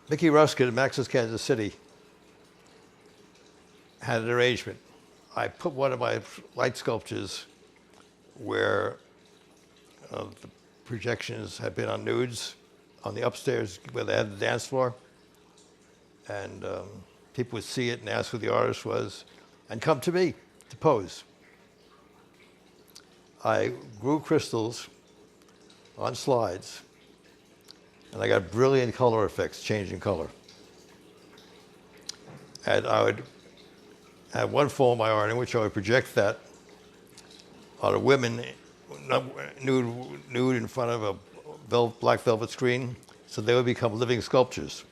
Mickey Ruskin at Max's Kansas City had an arrangement. I put one of my light sculptures where the projections had been on nudes on the upstairs where they had the dance floor. And people would see it and ask who the artist was and come to me to pose. I grew crystals on slides, and I got brilliant color effects, changing color. And I would have one form of my art in which I would project that on a women nude in front of a black velvet screen, so they would become living sculptures.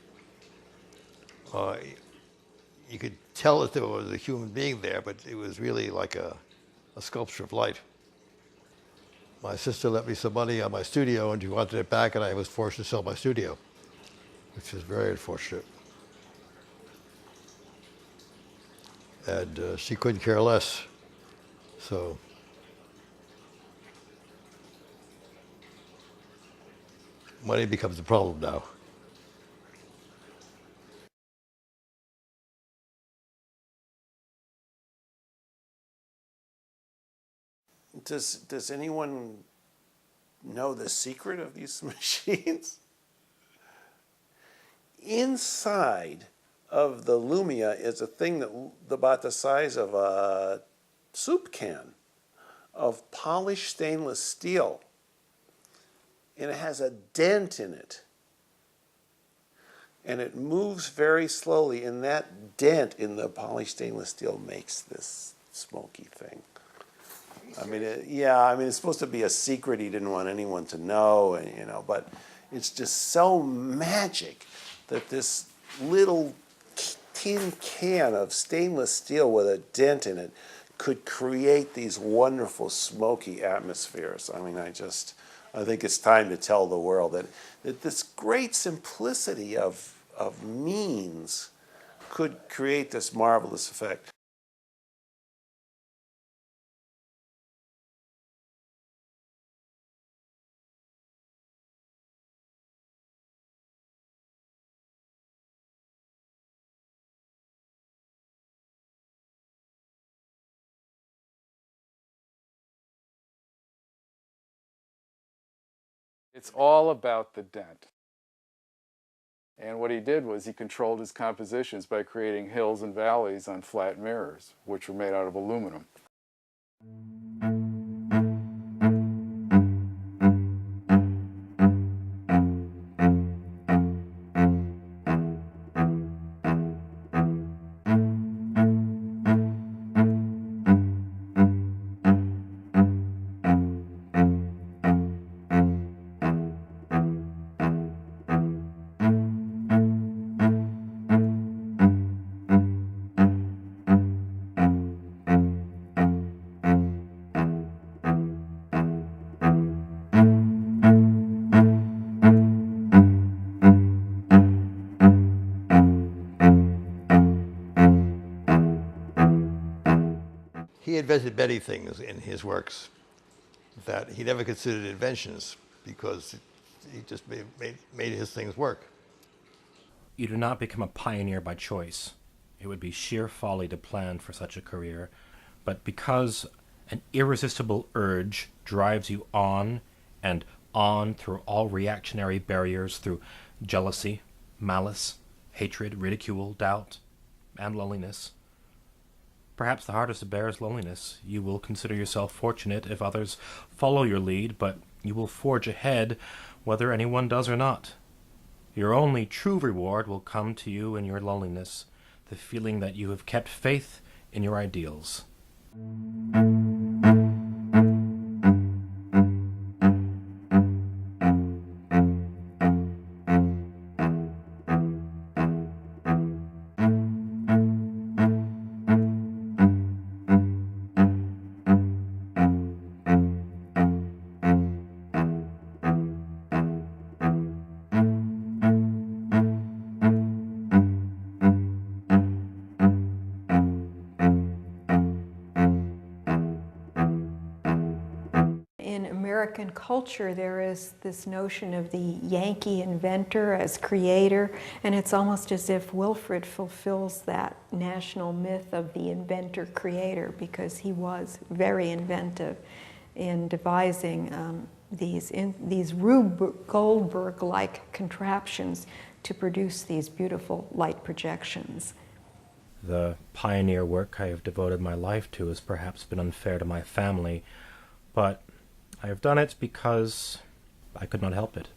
You could tell that there was a human being there, but it was really like a sculpture of light. My sister lent me some money on my studio, and she wanted it back, and I was forced to sell my studio, which was very unfortunate. And she couldn't care less. So money becomes a problem now. Does anyone know the secret of these machines? Inside of the Lumia is a thing that about the size of a soup can of polished stainless steel, and it has a dent in it, and it moves very slowly, and that dent in the polished stainless steel makes this smoky thing. I mean, it's supposed to be a secret he didn't want anyone to know, and, but it's just so magic that this little tin can of stainless steel with a dent in it could create these wonderful smoky atmospheres. I mean, I think it's time to tell the world that this great simplicity of means could create this marvelous effect. It's all about the dent. And what he did was he controlled his compositions by creating hills and valleys on flat mirrors, which were made out of aluminum. invented many things in his works that he never considered inventions because he just made his things work. You do not become a pioneer by choice. It would be sheer folly to plan for such a career, but because an irresistible urge drives you on and on through all reactionary barriers, through jealousy, malice, hatred, ridicule, doubt, and loneliness. Perhaps the hardest to bear is loneliness. You will consider yourself fortunate if others follow your lead, but you will forge ahead whether anyone does or not. Your only true reward will come to you in your loneliness, the feeling that you have kept faith in your ideals. In American culture, there is this notion of the Yankee inventor as creator, and it's almost as if Wilfred fulfills that national myth of the inventor-creator, because he was very inventive in devising these Rube Goldberg-like contraptions to produce these beautiful light projections. The pioneer work I have devoted my life to has perhaps been unfair to my family, but I have done it because I could not help it.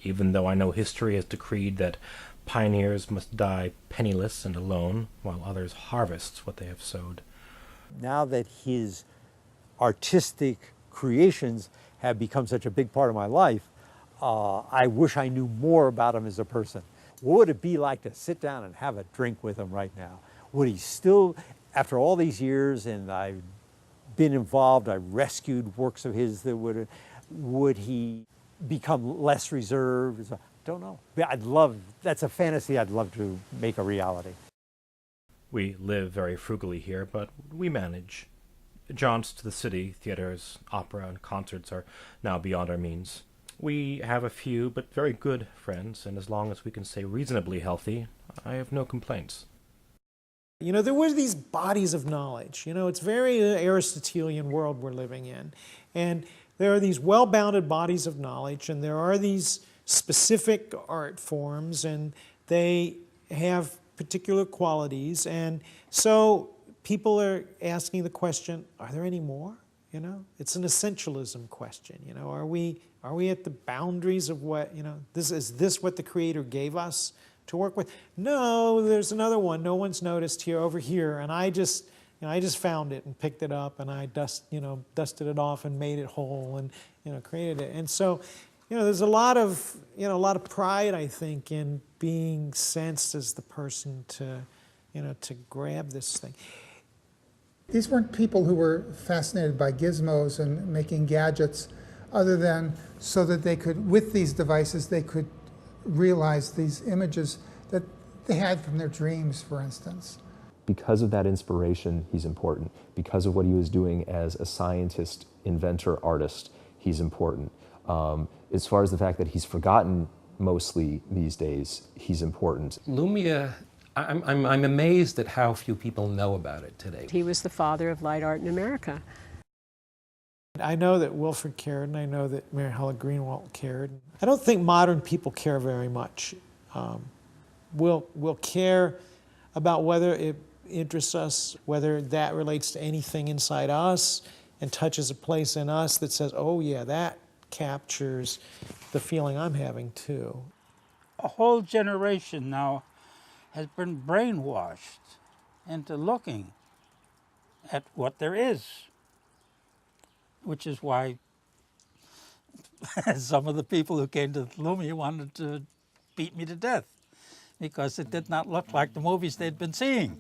Even though I know history has decreed that pioneers must die penniless and alone, while others harvest what they have sowed. Now that his artistic creations have become such a big part of my life, I wish I knew more about him as a person. What would it be like to sit down and have a drink with him right now? Would he still, after all these years, and I've been involved, I rescued works of his that would he become less reserved? I don't know. That's a fantasy I'd love to make a reality. We live very frugally here, but we manage. Jaunts to the city, theaters, opera, and concerts are now beyond our means. We have a few, but very good friends, and as long as we can stay reasonably healthy, I have no complaints. You know, there were these bodies of knowledge. You know, it's very Aristotelian world we're living in. And there are these well-bounded bodies of knowledge, and there are these specific art forms, and they have particular qualities. And so people are asking the question, are there any more? You know, it's an essentialism question. You know, are we at the boundaries of what, you know, is this what the Creator gave us to work with? No, there's another one no one's noticed here over here, and I just found it and picked it up, and I dusted it off and made it whole, and created it. And so, there's a lot of pride, I think, in being sensed as the person to grab this thing. These weren't people who were fascinated by gizmos and making gadgets, other than so that they could, with these devices, they could realize these images that they had from their dreams, for instance. Because of that inspiration, he's important. Because of what he was doing as a scientist, inventor, artist, he's important. As far as the fact that he's forgotten mostly these days, he's important. Lumia, I'm amazed at how few people know about it today. He was the father of light art in America. I know that Wilfred cared, and I know that Mary Helen Greenwald cared. I don't think modern people care very much. We'll care about whether it interests us, whether that relates to anything inside us and touches a place in us that says, oh yeah, that captures the feeling I'm having too. A whole generation now has been brainwashed into looking at what there is, which is why some of the people who came to Lumia wanted to beat me to death, because it did not look like the movies they'd been seeing.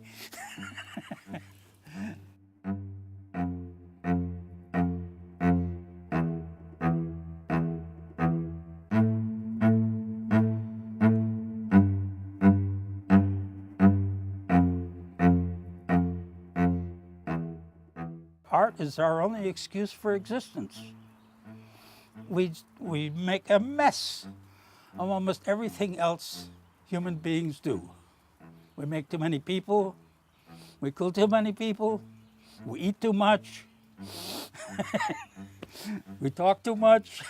art is our only excuse for existence. We make a mess of almost everything else human beings do. We make too many people, we kill too many people, we eat too much, we talk too much.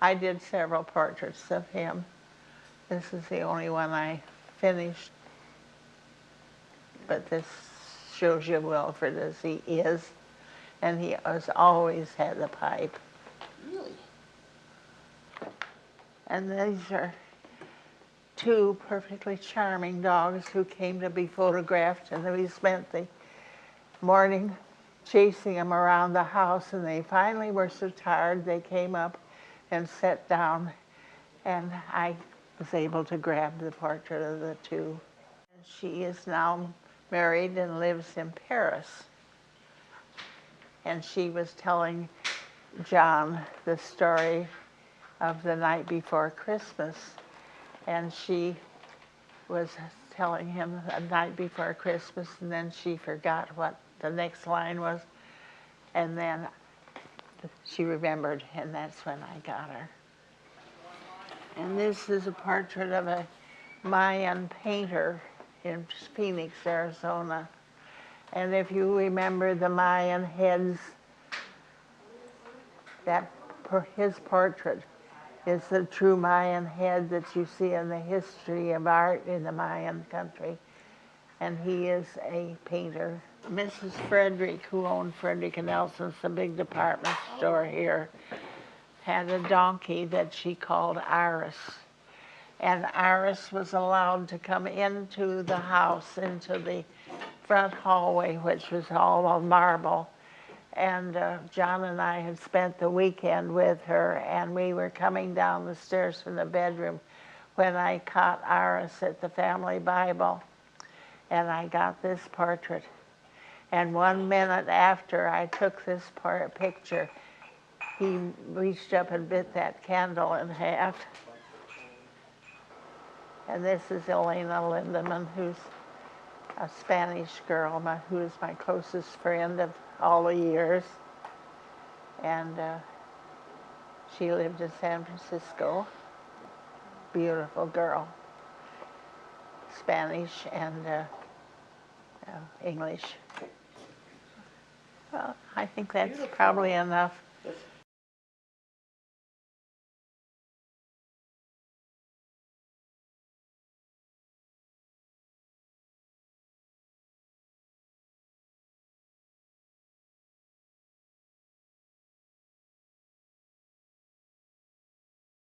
I did several portraits of him. This is the only one I finished. But this shows you Wilfred as he is. And he has always had the pipe. Really? And these are two perfectly charming dogs who came to be photographed, and we spent the morning chasing them around the house, and they finally were so tired they came up and sat down, and I was able to grab the portrait of the two. She is now married and lives in Paris. And she was telling John the story of the night before Christmas. And she was telling him the night before Christmas, and then she forgot what the next line was. And then she remembered, and that's when I got her. And this is a portrait of a Mayan painter in Phoenix, Arizona. And if you remember the Mayan heads, his portrait is the true Mayan head that you see in the history of art in the Mayan country. and he is a painter. Mrs. Frederick, who owned Frederick and Nelson's, the big department store here, had a donkey that she called Iris. And Iris was allowed to come into the house, into the front hallway, which was all of marble. And John and I had spent the weekend with her, and we were coming down the stairs from the bedroom when I caught Iris at the family Bible, and I got this portrait. And 1 minute after I took this picture, he reached up and bit that candle in half. And this is Elena Lindemann, who's a Spanish girl, who is my closest friend of all the years. And she lived in San Francisco. Beautiful girl. Spanish and English. Well, I think that's probably enough.